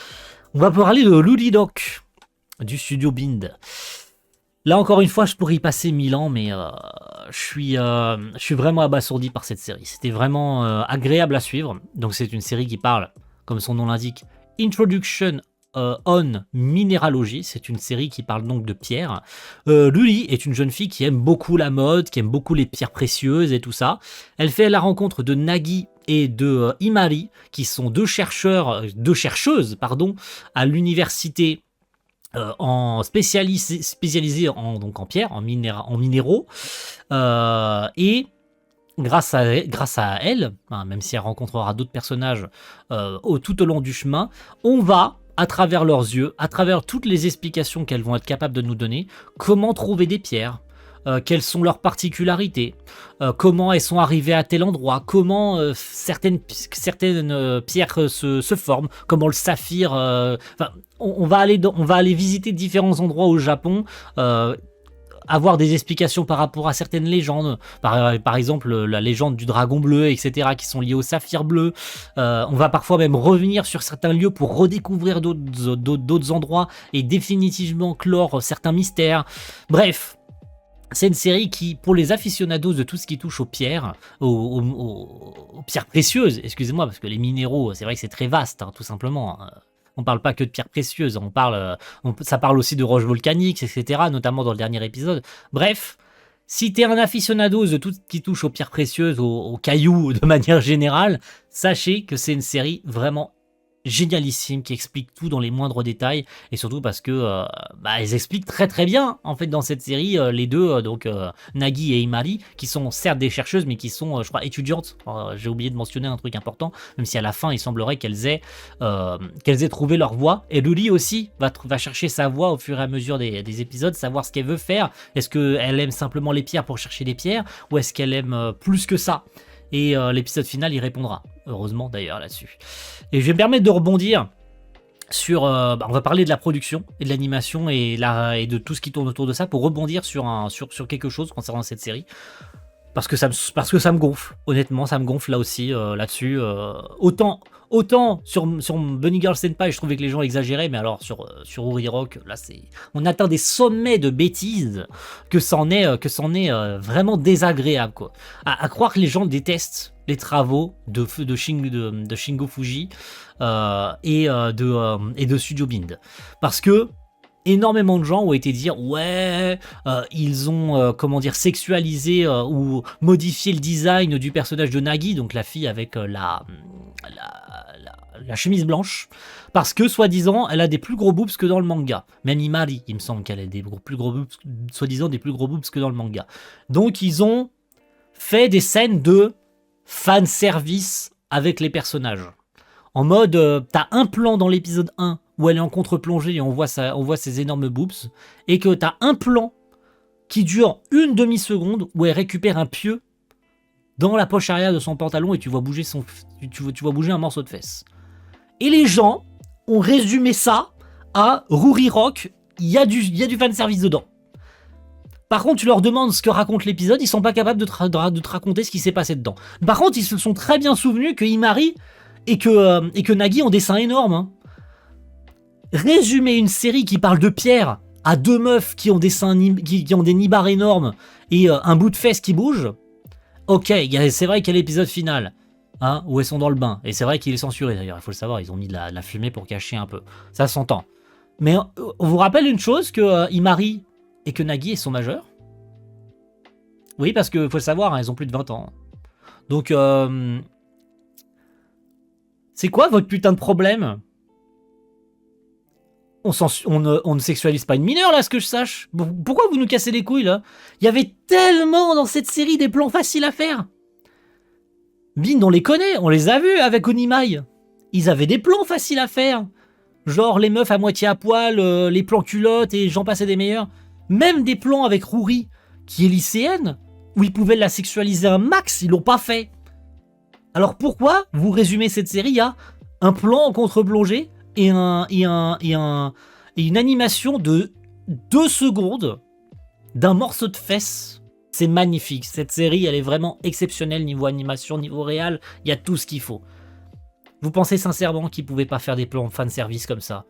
S1: On va parler de Lulidoc du studio Bind. Là encore une fois, je pourrais y passer 1000 ans, mais je suis vraiment abasourdi par cette série. C'était vraiment agréable à suivre. Donc c'est une série qui parle, comme son nom l'indique, Introduction on Minéralogie. C'est une série qui parle donc de pierres. Luli est une jeune fille qui aime beaucoup la mode, qui aime beaucoup les pierres précieuses et tout ça. Elle fait la rencontre de Nagi et de Imari, qui sont deux chercheuses, à l'université spécialisée en pierre, en minéraux, et grâce à elle, hein, même si elle rencontrera d'autres personnages tout au long du chemin, on va, à travers leurs yeux, à travers toutes les explications qu'elles vont être capables de nous donner, comment trouver des pierres, quelles sont leurs particularités, comment elles sont arrivées à tel endroit, comment certaines pierres se forment, comment le saphir... on va aller visiter différents endroits au Japon, avoir des explications par rapport à certaines légendes, par exemple la légende du dragon bleu, etc., qui sont liées au saphir bleu. On va parfois même revenir sur certains lieux pour redécouvrir d'autres endroits et définitivement clore certains mystères. Bref, c'est une série qui, pour les aficionados de tout ce qui touche aux pierres, aux pierres précieuses, excusez-moi, parce que les minéraux, c'est vrai que c'est très vaste, hein, tout simplement. On parle pas que de pierres précieuses, ça parle aussi de roches volcaniques, etc., notamment dans le dernier épisode. Bref, Si t'es un aficionado de tout ce qui touche aux pierres précieuses, aux cailloux de manière générale, sachez que c'est une série vraiment génialissime qui explique tout dans les moindres détails et surtout parce que ils expliquent très très bien en fait dans cette série les deux Nagi et Imari qui sont certes des chercheuses mais qui sont je crois étudiantes. J'ai oublié de mentionner un truc important, même si à la fin il semblerait qu'elles aient trouvé leur voie, et Luli aussi va chercher sa voie au fur et à mesure des épisodes, savoir ce qu'elle veut faire. Est-ce qu'elle aime simplement les pierres pour chercher des pierres ou est-ce qu'elle aime plus que ça? Et l'épisode final y répondra, heureusement d'ailleurs là-dessus. Et je vais me permettre de rebondir sur... on va parler de la production et de l'animation et de tout ce qui tourne autour de ça pour rebondir sur quelque chose concernant cette série. Parce que ça me gonfle, honnêtement, ça me gonfle là aussi, là-dessus. Autant sur Bunny Girl Senpai, je trouvais que les gens exagéraient, mais alors sur Uri Rock, là on atteint des sommets de bêtises que c'en est vraiment désagréable, quoi. À croire que les gens détestent les travaux de Shingo Fuji et de Studio Bind, parce que énormément de gens ont été dire ouais ils ont sexualisé ou modifié le design du personnage de Nagi, donc la fille avec la chemise blanche, parce que soi-disant elle a des plus gros boobs que dans le manga. Même Imari, il me semble qu'elle a des plus gros boobs, soi-disant des plus gros boobs que dans le manga. Donc ils ont fait des scènes de fan service avec les personnages. En mode, t'as un plan dans l'épisode 1 où elle est en contre-plongée et on voit ses énormes boobs, et que t'as un plan qui dure une demi-seconde où elle récupère un pieu dans la poche arrière de son pantalon et tu vois bouger un morceau de fesse. Et les gens ont résumé ça à Ruri Rock, il y a du fanservice dedans. Par contre, tu leur demandes ce que raconte l'épisode, ils sont pas capables de te raconter ce qui s'est passé dedans. Par contre, ils se sont très bien souvenus que Imari et que Nagi ont des seins énormes. Hein. Résumer une série qui parle de pierre à deux meufs qui ont des seins qui ont des nibards énormes et un bout de fesse qui bouge. Ok, c'est vrai qu'il y a l'épisode final, hein, où elles sont dans le bain. Et c'est vrai qu'il est censuré d'ailleurs, il faut le savoir, ils ont mis de la fumée pour cacher un peu. Ça s'entend. Mais on vous rappelle une chose, que Imari et que Nagi, elles sont majeures. Oui, parce que faut le savoir, hein, elles ont plus de 20 ans. Donc, c'est quoi votre putain de problème ? On ne sexualise pas une mineure, là, ce que je sache. Pourquoi vous nous cassez les couilles, là ? Il y avait tellement dans cette série des plans faciles à faire. Bind, on les connaît, on les a vus avec Onimai. Ils avaient des plans faciles à faire. Genre les meufs à moitié à poil, les plans culottes et j'en passais des meilleurs. Même des plans avec Ruri, qui est lycéenne, où ils pouvaient la sexualiser un max, ils l'ont pas fait. Alors pourquoi vous résumez cette série à un plan en contre-plongée et une animation de 2 secondes d'un morceau de fesse? C'est magnifique. Cette série, elle est vraiment exceptionnelle niveau animation, niveau réal. Il y a tout ce qu'il faut. Vous pensez sincèrement qu'ils pouvaient pas faire des plans fanservice comme ça?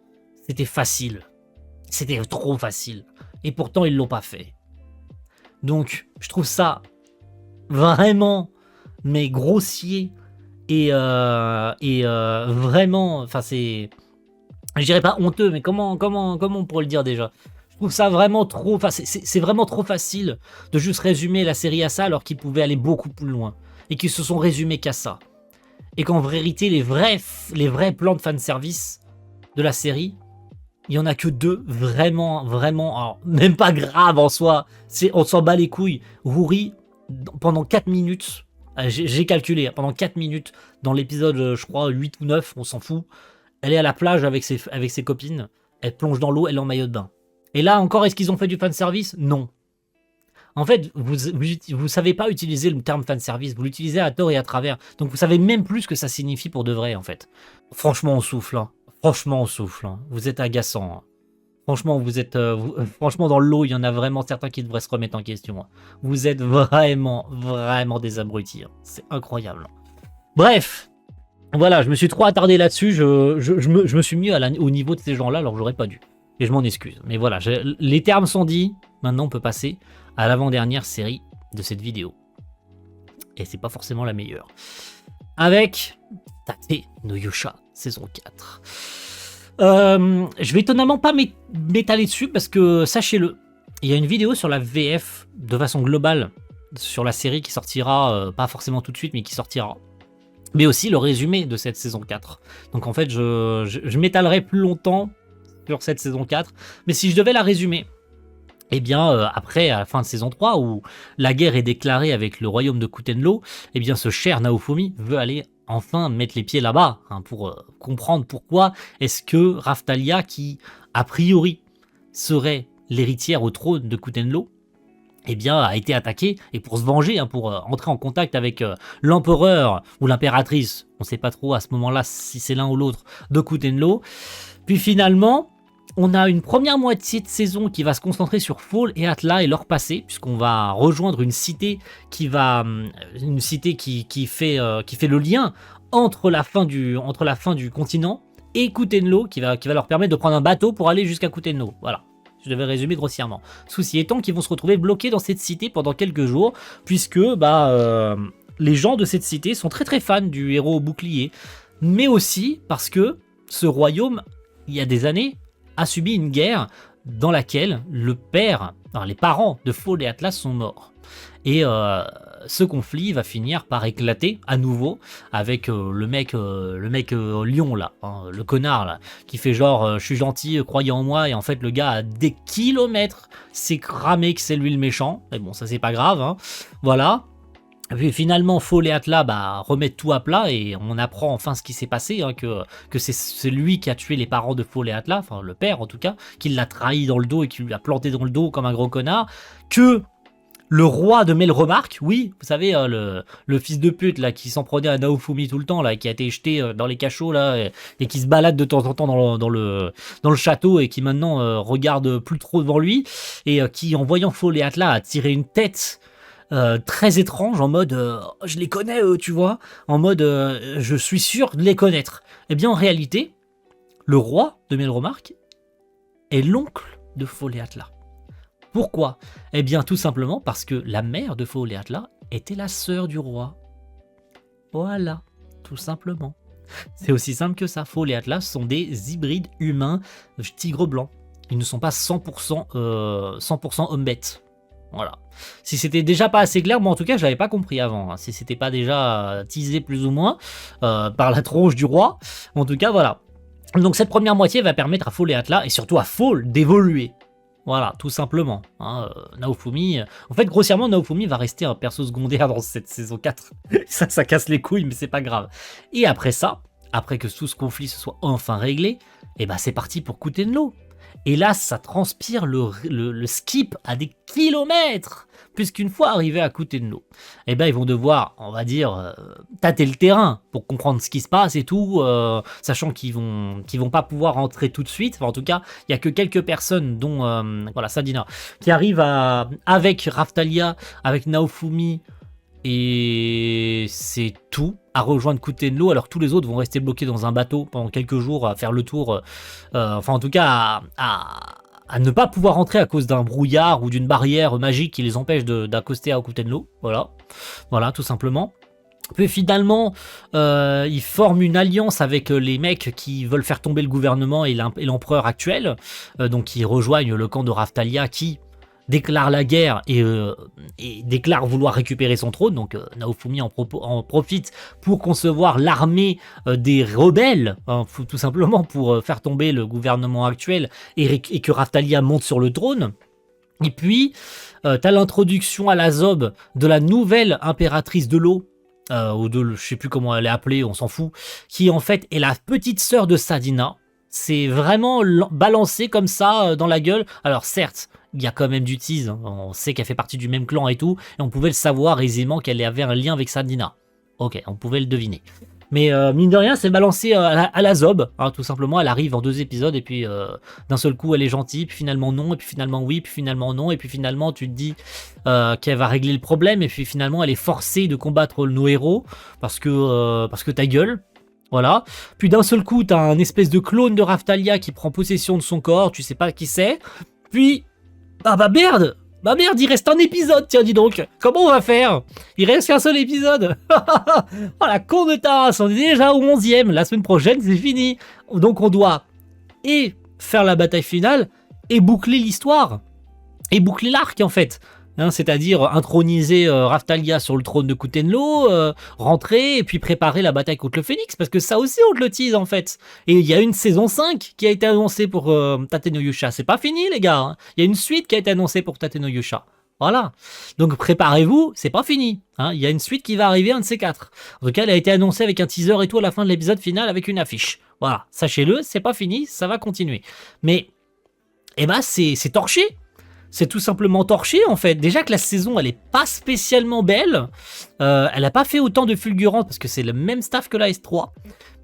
S1: C'était facile. C'était trop facile. Et pourtant, ils l'ont pas fait. Donc, je trouve ça vraiment, mais grossier et vraiment, enfin c'est, je dirais pas honteux, mais comment on pourrait le dire déjà? Je trouve ça vraiment trop, enfin c'est vraiment trop facile de juste résumer la série à ça alors qu'ils pouvaient aller beaucoup plus loin et qu'ils se sont résumés qu'à ça. Et qu'en vérité, les vrais plans de fanservice de la série, il y en a que 2 vraiment, alors, même pas grave en soi, on s'en bat les couilles. Ruri, pendant 4 minutes, j'ai calculé, pendant 4 minutes, dans l'épisode, je crois, 8 ou 9, on s'en fout, elle est à la plage avec ses copines, elle plonge dans l'eau, elle est en maillot de bain. Et là encore, est-ce qu'ils ont fait du fanservice? Non. En fait, vous savez pas utiliser le terme fanservice, vous l'utilisez à tort et à travers, donc vous savez même plus ce que ça signifie pour de vrai, en fait. Franchement, on souffle, hein. Franchement, on souffle, hein. Vous êtes agaçant, hein. Franchement, franchement, dans l'eau, il y en a vraiment certains qui devraient se remettre en question, hein. Vous êtes vraiment, vraiment des abrutis, hein. C'est incroyable. Bref, voilà, je me suis trop attardé là-dessus, je me suis mis au niveau de ces gens-là, alors j'aurais pas dû. Et je m'en excuse. Mais voilà, les termes sont dits, maintenant on peut passer à l'avant-dernière série de cette vidéo. Et c'est pas forcément la meilleure. Avec Tate no Yusha, saison 4. Je vais étonnamment pas m'étaler dessus parce que, sachez-le, il y a une vidéo sur la VF de façon globale sur la série qui sortira, pas forcément tout de suite, mais qui sortira. Mais aussi le résumé de cette saison 4. Donc en fait, je m'étalerai plus longtemps sur cette saison 4. Mais si je devais la résumer, eh bien, après, à la fin de saison 3, où la guerre est déclarée avec le royaume de Kutenlo, eh bien, ce cher Naofumi veut aller enfin mettre les pieds là-bas, hein, pour comprendre pourquoi est-ce que Raftalia, qui, a priori, serait l'héritière au trône de Kutenlo, eh bien, a été attaquée, et pour se venger, hein, pour entrer en contact avec l'empereur ou l'impératrice, on ne sait pas trop à ce moment-là si c'est l'un ou l'autre, de Kutenlo. Puis finalement, on a une première moitié de saison qui va se concentrer sur Fall et Atla et leur passé, puisqu'on va rejoindre une cité qui fait le lien entre la fin du continent et Kutenlo, qui va leur permettre de prendre un bateau pour aller jusqu'à Kutenlo. Voilà. Je devais résumer grossièrement. Souci étant qu'ils vont se retrouver bloqués dans cette cité pendant quelques jours, puisque les gens de cette cité sont très très fans du héros au bouclier, mais aussi parce que ce royaume, il y a des années, a subi une guerre dans laquelle les parents de Fall et Atlas sont morts. Et ce conflit va finir par éclater à nouveau avec le mec lion là, hein, le connard là, qui fait genre je suis gentil, croyez en moi, et en fait le gars à des kilomètres s'est cramé que c'est lui le méchant. Mais bon, ça c'est pas grave, hein. Voilà. Et puis finalement, Fall et Atla remettent tout à plat et on apprend enfin ce qui s'est passé, hein, que c'est lui qui a tué les parents de Fall et Atla, enfin le père en tout cas, qui l'a trahi dans le dos et qui lui a planté dans le dos comme un gros connard, que le roi de Melremark, oui, vous savez, le fils de pute là qui s'en prenait à Naofumi tout le temps, là, qui a été jeté dans les cachots là, et qui se balade de temps en temps dans le château et qui maintenant regarde plus trop devant lui, et qui en voyant Fall et Atla a tiré une tête très étrange, en mode je les connais tu vois, en mode je suis sûr de les connaître. Eh bien en réalité, le roi de Melremark est l'oncle de Fall et Atla. Pourquoi? Eh bien tout simplement parce que la mère de Fall et Atla était la sœur du roi. Voilà, tout simplement. C'est aussi simple que ça. Fall et Atla sont des hybrides humains tigre blanc. Ils ne sont pas 100% homme-bête. Voilà. Si c'était déjà pas assez clair, moi en tout cas je l'avais pas compris avant, hein. Si c'était pas déjà teasé plus ou moins par la tronche du roi, en tout cas voilà. Donc cette première moitié va permettre à Fall et Atla, et surtout à Fall, d'évoluer. Voilà, tout simplement. Hein, Naofumi, en fait grossièrement Naofumi va rester un perso secondaire dans cette saison 4. ça casse les couilles, mais c'est pas grave. Et après ça, après que tout ce conflit se soit enfin réglé, et c'est parti pour Kutenlo. Et là, ça transpire le skip à des kilomètres, puisqu'une fois arrivés à Kutenlo, ils vont devoir, on va dire, tâter le terrain pour comprendre ce qui se passe et tout, sachant qu'ils vont pas pouvoir entrer tout de suite. Enfin, en tout cas, il y a que quelques personnes, dont Sadina, qui arrivent avec Raftalia, avec Naofumi, et c'est tout, à rejoindre Kutenlo, alors que tous les autres vont rester bloqués dans un bateau pendant quelques jours à faire le tour, enfin en tout cas à ne pas pouvoir entrer à cause d'un brouillard ou d'une barrière magique qui les empêche d'accoster à Kutenlo. Voilà, tout simplement. Puis finalement, ils forment une alliance avec les mecs qui veulent faire tomber le gouvernement et l'empereur actuel, donc ils rejoignent le camp de Raftalia qui déclare la guerre et déclare vouloir récupérer son trône. Donc Naofumi en profite pour concevoir l'armée des rebelles, hein, tout simplement pour faire tomber le gouvernement actuel et que Raftalia monte sur le trône. Et puis t'as l'introduction à la Zob de la nouvelle impératrice de l'eau, ou je sais plus comment elle est appelée, on s'en fout, qui en fait est la petite sœur de Sadina. C'est vraiment balancé comme ça dans la gueule. Alors certes, il y a quand même du tease, hein. On sait qu'elle fait partie du même clan et tout, et on pouvait le savoir aisément qu'elle avait un lien avec Sadina. Ok, on pouvait le deviner. Mais mine de rien, c'est balancé à la Zob, hein, tout simplement. Elle arrive en 2 épisodes, et puis d'un seul coup, elle est gentille, puis finalement non, et puis finalement oui, puis finalement non, et puis finalement tu te dis qu'elle va régler le problème, et puis finalement elle est forcée de combattre nos héros, parce que ta gueule. Voilà. Puis d'un seul coup, t'as un espèce de clone de Raftalia qui prend possession de son corps, tu sais pas qui c'est. Puis, merde, il reste un épisode, tiens, dis donc. Comment on va faire? Il reste qu'un seul épisode. Oh la con de tasse, on est déjà au 11e. La semaine prochaine, c'est fini. Donc on doit et faire la bataille finale et boucler l'histoire. et boucler l'arc en fait. Hein, c'est-à-dire introniser Raftalia sur le trône de Kutenlo, rentrer et puis préparer la bataille contre le Phénix, parce que ça aussi on te le tease en fait. Et il y a une saison 5 qui a été annoncée pour Tate no Yusha, c'est pas fini les gars, hein. Il y a une suite qui a été annoncée pour Tate no Yusha. Voilà, donc préparez-vous, c'est pas fini, hein. Il y a une suite qui va arriver, un de ces quatre. En tout cas, elle a été annoncée avec un teaser et tout à la fin de l'épisode final avec une affiche. Voilà, sachez-le, c'est pas fini, ça va continuer. Mais, eh ben, c'est torché. C'est tout simplement torché en fait. Déjà que la saison elle est pas spécialement belle, elle a pas fait autant de fulgurance parce que c'est le même staff que la S3,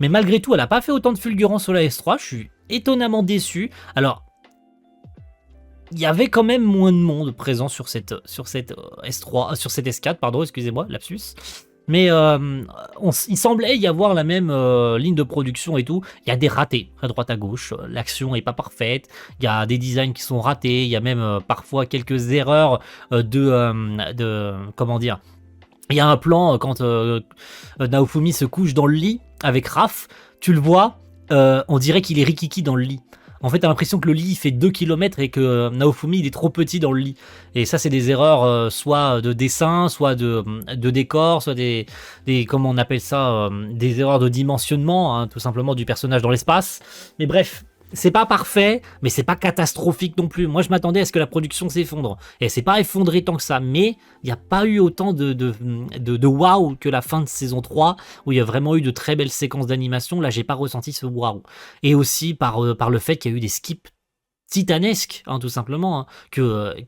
S1: mais malgré tout elle a pas fait autant de fulgurance sur la S3. Je suis étonnamment déçu. Alors il y avait quand même moins de monde présent sur cette S3, sur cette S4 pardon, excusez-moi, lapsus. Mais il semblait y avoir la même ligne de production et tout. Il y a des ratés à droite à gauche. L'action est pas parfaite. Il y a des designs qui sont ratés. Il y a même parfois quelques erreurs de comment dire. Il y a un plan quand Naofumi se couche dans le lit avec Raph. Tu le vois, on dirait qu'il est Rikiki dans le lit. En fait, t'as l'impression que le lit il fait 2 km et que Naofumi il est trop petit dans le lit. Et ça, c'est des erreurs soit de dessin, soit de décor, soit des comment on appelle ça, des erreurs de dimensionnement, hein, tout simplement du personnage dans l'espace. Mais bref, c'est pas parfait, mais c'est pas catastrophique non plus. Moi, je m'attendais à ce que la production s'effondre. Et c'est pas effondré tant que ça, mais il n'y a pas eu autant de waouh que la fin de saison 3, où il y a vraiment eu de très belles séquences d'animation. Là, j'ai pas ressenti ce waouh. Et aussi par le fait qu'il y a eu des skips titanesque, hein, tout simplement, hein,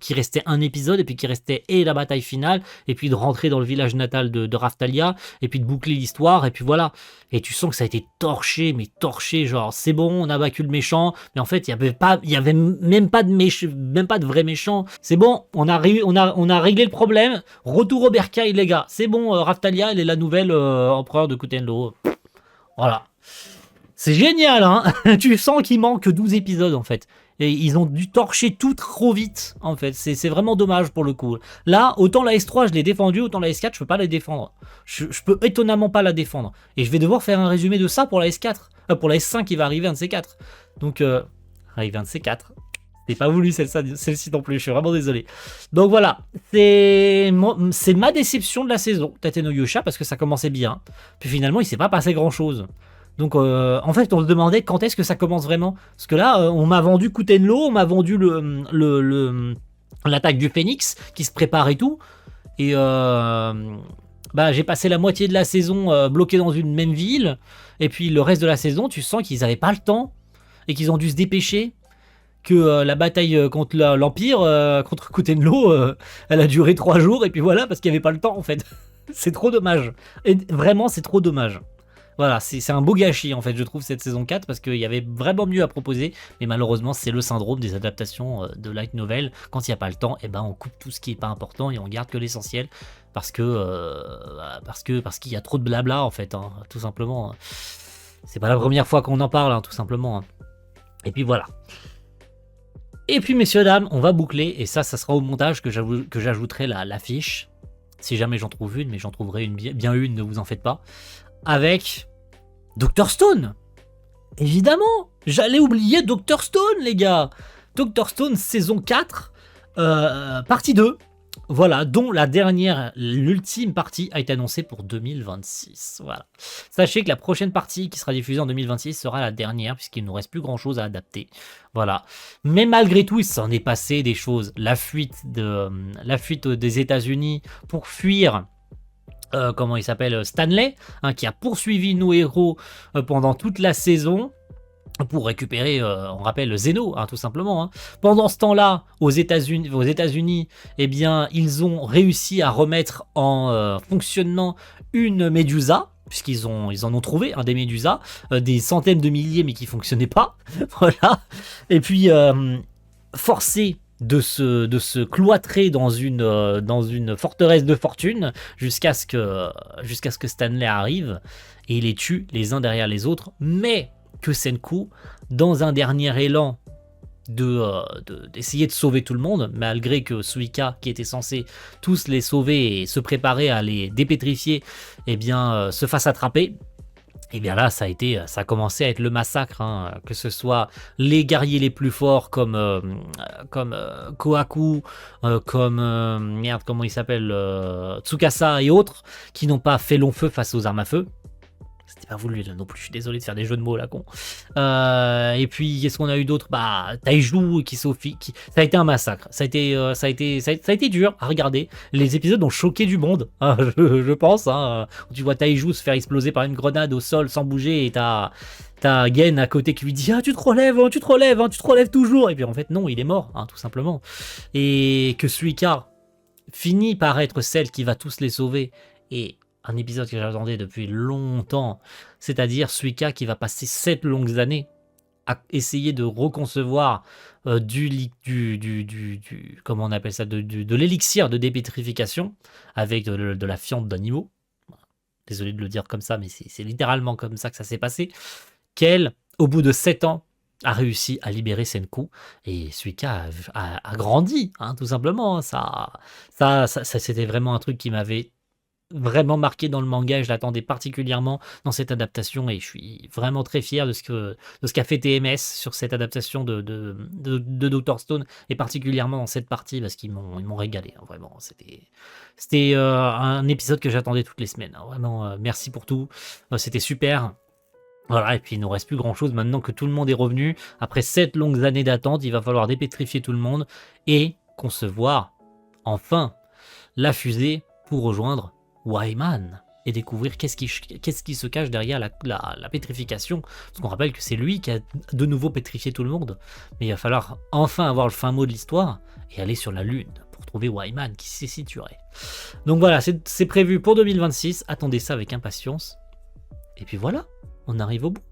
S1: qui restait un épisode et puis qui restait et la bataille finale et puis de rentrer dans le village natal de Raftalia et puis de boucler l'histoire et puis voilà. Et tu sens que ça a été torché, mais torché, genre c'est bon, on a vaincu le méchant, mais en fait il y avait même pas de vrai méchant. C'est bon, on a réglé le problème. Retour au bercail les gars. C'est bon, Raftalia elle est la nouvelle empereur de Kutenlo. Voilà. C'est génial, hein. Tu sens qu'il manque 12 épisodes en fait. Et ils ont dû torcher tout trop vite, en fait. C'est vraiment dommage pour le coup. Là, autant la S3, je l'ai défendue, autant la S4, je peux pas la défendre. Je peux étonnamment pas la défendre. Et je vais devoir faire un résumé de ça pour la S4. Pour la S5 qui va arriver, un de ces quatre. Donc, arrive un de ces quatre. J'ai pas voulu celle-ci non plus, je suis vraiment désolé. Donc voilà, c'est ma déception de la saison, Tate no Yusha, parce que ça commençait bien. Puis finalement, il s'est pas passé grand-chose. Donc en fait on se demandait quand est-ce que ça commence vraiment. Parce que là on m'a vendu Kutenlo, on m'a vendu l'attaque du Phénix qui se prépare et tout. Et j'ai passé la moitié de la saison bloqué dans une même ville. Et puis le reste de la saison tu sens qu'ils n'avaient pas le temps et qu'ils ont dû se dépêcher. Que la bataille contre l'Empire, contre Kutenlo, elle a duré 3 jours et puis voilà parce qu'il n'y avait pas le temps en fait. C'est trop dommage. Et vraiment c'est trop dommage. Voilà, c'est un beau gâchis en fait, je trouve, cette saison 4, parce qu'il y avait vraiment mieux à proposer, mais malheureusement, c'est le syndrome des adaptations de light novel. Quand il n'y a pas le temps, on coupe tout ce qui n'est pas important et on garde que l'essentiel, parce qu'il y a trop de blabla en fait, hein, tout simplement. C'est pas la première fois qu'on en parle, hein, tout simplement. Hein. Et puis voilà. Et puis, messieurs, dames, on va boucler, et ça sera au montage que j'ajouterai l'affiche, si jamais j'en trouve une, mais j'en trouverai bien une, ne vous en faites pas, avec Dr Stone. Évidemment, j'allais oublier Dr Stone, les gars. Dr Stone, saison 4, partie 2. Voilà, dont l'ultime partie a été annoncée pour 2026. Voilà. Sachez que la prochaine partie qui sera diffusée en 2026 sera la dernière, puisqu'il ne nous reste plus grand chose à adapter. Voilà. Mais malgré tout, il s'en est passé des choses. La fuite des États-Unis pour fuir. Comment il s'appelle, Stanley, hein, qui a poursuivi nos héros pendant toute la saison pour récupérer, on rappelle, Zeno, hein, tout simplement. Hein. Pendant ce temps-là, aux États-Unis, eh bien, ils ont réussi à remettre en fonctionnement une Médusa, puisqu'ils en ont trouvé des Médusas, des centaines de milliers, mais qui fonctionnaient pas. Voilà. Et puis, forcé de se cloîtrer dans une forteresse de fortune jusqu'à ce que Stanley arrive et les tue les uns derrière les autres, mais que Senku, dans un dernier élan d'essayer de sauver tout le monde, malgré que Suika, qui était censé tous les sauver et se préparer à les dépétrifier, se fasse attraper. Et bien là, ça a commencé à être le massacre, hein, que ce soit les guerriers les plus forts comme Kohaku, merde, comment il s'appelle, Tsukasa et autres, qui n'ont pas fait long feu face aux armes à feu. C'était pas voulu là non plus, je suis désolé de faire des jeux de mots là, con. Et puis, qu'est-ce qu'on a eu d'autre? Bah, Taiju qui Sophie, ça a été un massacre. Ça a été dur à regarder. Les épisodes ont choqué du monde, hein, je pense. Hein. Tu vois Taiju se faire exploser par une grenade au sol sans bouger et t'as Gen à côté qui lui dit ah tu te relèves, hein, tu te relèves, hein, tu te relèves toujours. Et puis en fait non, il est mort, hein, tout simplement. Et que Suika finit par être celle qui va tous les sauver. Et un épisode que j'attendais depuis longtemps, c'est-à-dire Suika qui va passer 7 longues années à essayer de reconcevoir comment on appelle ça, de l'élixir de dépétrification avec de la fiente d'animaux. Désolé de le dire comme ça, mais c'est littéralement comme ça que ça s'est passé. Qu'elle, au bout de 7 ans, a réussi à libérer Senku et Suika a grandi, hein, tout simplement. Ça c'était vraiment un truc qui m'avait vraiment marqué dans le manga et je l'attendais particulièrement dans cette adaptation et je suis vraiment très fier de ce qu'a fait TMS sur cette adaptation de Dr. Stone et particulièrement dans cette partie parce qu'ils m'ont régalé, hein, vraiment. C'était un épisode que j'attendais toutes les semaines, hein, vraiment. Merci pour tout, c'était super. Voilà, et puis il ne nous reste plus grand chose maintenant que tout le monde est revenu. Après 7 longues années d'attente, il va falloir dépétrifier tout le monde et concevoir enfin la fusée pour rejoindre Wyman et découvrir qu'est-ce qui se cache derrière la pétrification. Parce qu'on rappelle que c'est lui qui a de nouveau pétrifié tout le monde. Mais il va falloir enfin avoir le fin mot de l'histoire et aller sur la Lune pour trouver Wyman qui s'y situerait. Donc voilà, c'est prévu pour 2026. Attendez ça avec impatience. Et puis voilà, on arrive au bout.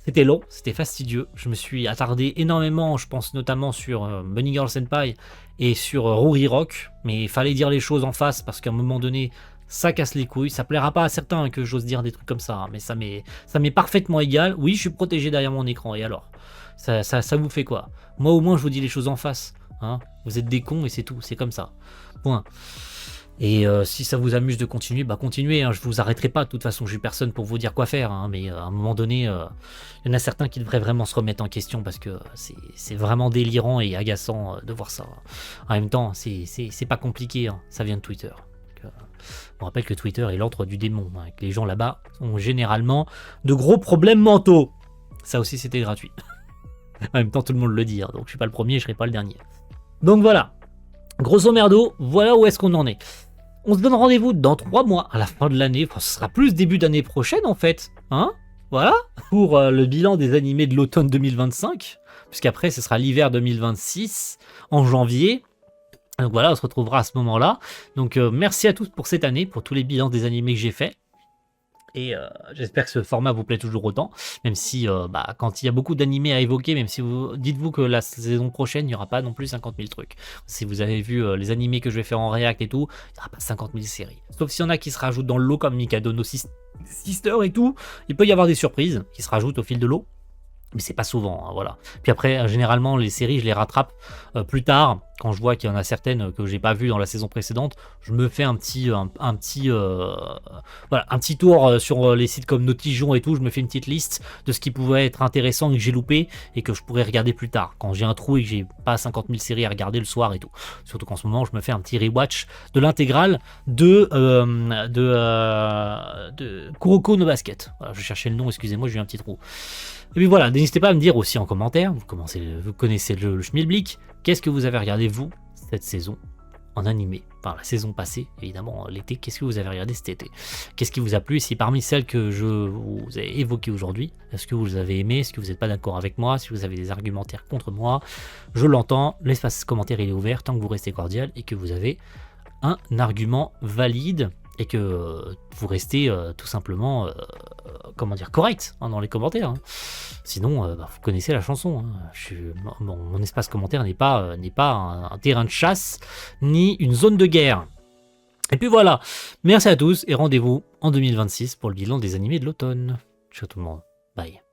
S1: C'était long, c'était fastidieux. Je me suis attardé énormément, je pense notamment sur Bunny Girl Senpai et sur Ruri Rock. Mais il fallait dire les choses en face parce qu'à un moment donné, ça casse les couilles. Ça plaira pas à certains que j'ose dire des trucs comme ça, hein, mais ça m'est parfaitement égal. Oui, je suis protégé derrière mon écran, et alors ça vous fait quoi? Moi au moins je vous dis les choses en face, hein. Vous êtes des cons et c'est tout, c'est comme ça. Point. Et si ça vous amuse de continuer, bah continuez, hein, je vous arrêterai pas, de toute façon je suis personne pour vous dire quoi faire, hein, mais à un moment donné, il y en a certains qui devraient vraiment se remettre en question parce que c'est vraiment délirant et agaçant de voir ça. En même temps, c'est pas compliqué, hein, ça vient de Twitter. On rappelle que Twitter est l'antre du démon, hein, que les gens là-bas ont généralement de gros problèmes mentaux. Ça aussi c'était gratuit. En même temps tout le monde le dit, hein, donc je suis pas le premier, je serai pas le dernier. Donc voilà, grosso merdo, voilà où est-ce qu'on en est. On se donne rendez-vous dans 3 mois, à la fin de l'année, enfin, ce sera plus début d'année prochaine en fait, hein, voilà, pour le bilan des animés de l'automne 2025, puisqu'après ce sera l'hiver 2026, en janvier. Donc voilà, on se retrouvera à ce moment-là. Donc merci à tous pour cette année, pour tous les bilans des animés que j'ai fait. Et j'espère que ce format vous plaît toujours autant, même si quand il y a beaucoup d'animés à évoquer, même si dites-vous que la saison prochaine, il n'y aura pas non plus 50 000 trucs. Si vous avez vu les animés que je vais faire en React et tout, il n'y aura pas 50 000 séries. Sauf s'il y en a qui se rajoutent dans le lot, comme Mikado no Sister et tout, il peut y avoir des surprises qui se rajoutent au fil de l'eau. Mais c'est pas souvent, hein, voilà. Puis après, généralement, les séries, je les rattrape plus tard. Quand je vois qu'il y en a certaines que j'ai pas vues dans la saison précédente, je me fais un petit tour sur les sites comme Notijon et tout. Je me fais une petite liste de ce qui pouvait être intéressant et que j'ai loupé et que je pourrais regarder plus tard. Quand j'ai un trou et que j'ai pas 50 000 séries à regarder le soir et tout. Surtout qu'en ce moment, je me fais un petit rewatch de l'intégrale de Kuroko no Basket. Voilà, je cherchais le nom, excusez-moi, j'ai eu un petit trou. Et puis voilà, n'hésitez pas à me dire aussi en commentaire, vous connaissez le schmilblick, qu'est-ce que vous avez regardé vous cette saison en animé, enfin la saison passée, évidemment l'été, qu'est-ce que vous avez regardé cet été? Qu'est-ce qui vous a plu? Si parmi celles que je vous ai évoquées aujourd'hui, est-ce que vous les avez aimées? Est-ce que vous n'êtes pas d'accord avec moi? Si vous avez des argumentaires contre moi, je l'entends, l'espace commentaire il est ouvert tant que vous restez cordial et que vous avez un argument valide et que vous restez tout simplement correct, hein, dans les commentaires, hein. Sinon vous connaissez la chanson, hein. Mon espace commentaire n'est pas un terrain de chasse ni une zone de guerre. Et puis voilà, merci à tous et rendez-vous en 2026 pour le bilan des animés de l'automne. Ciao tout le monde, bye.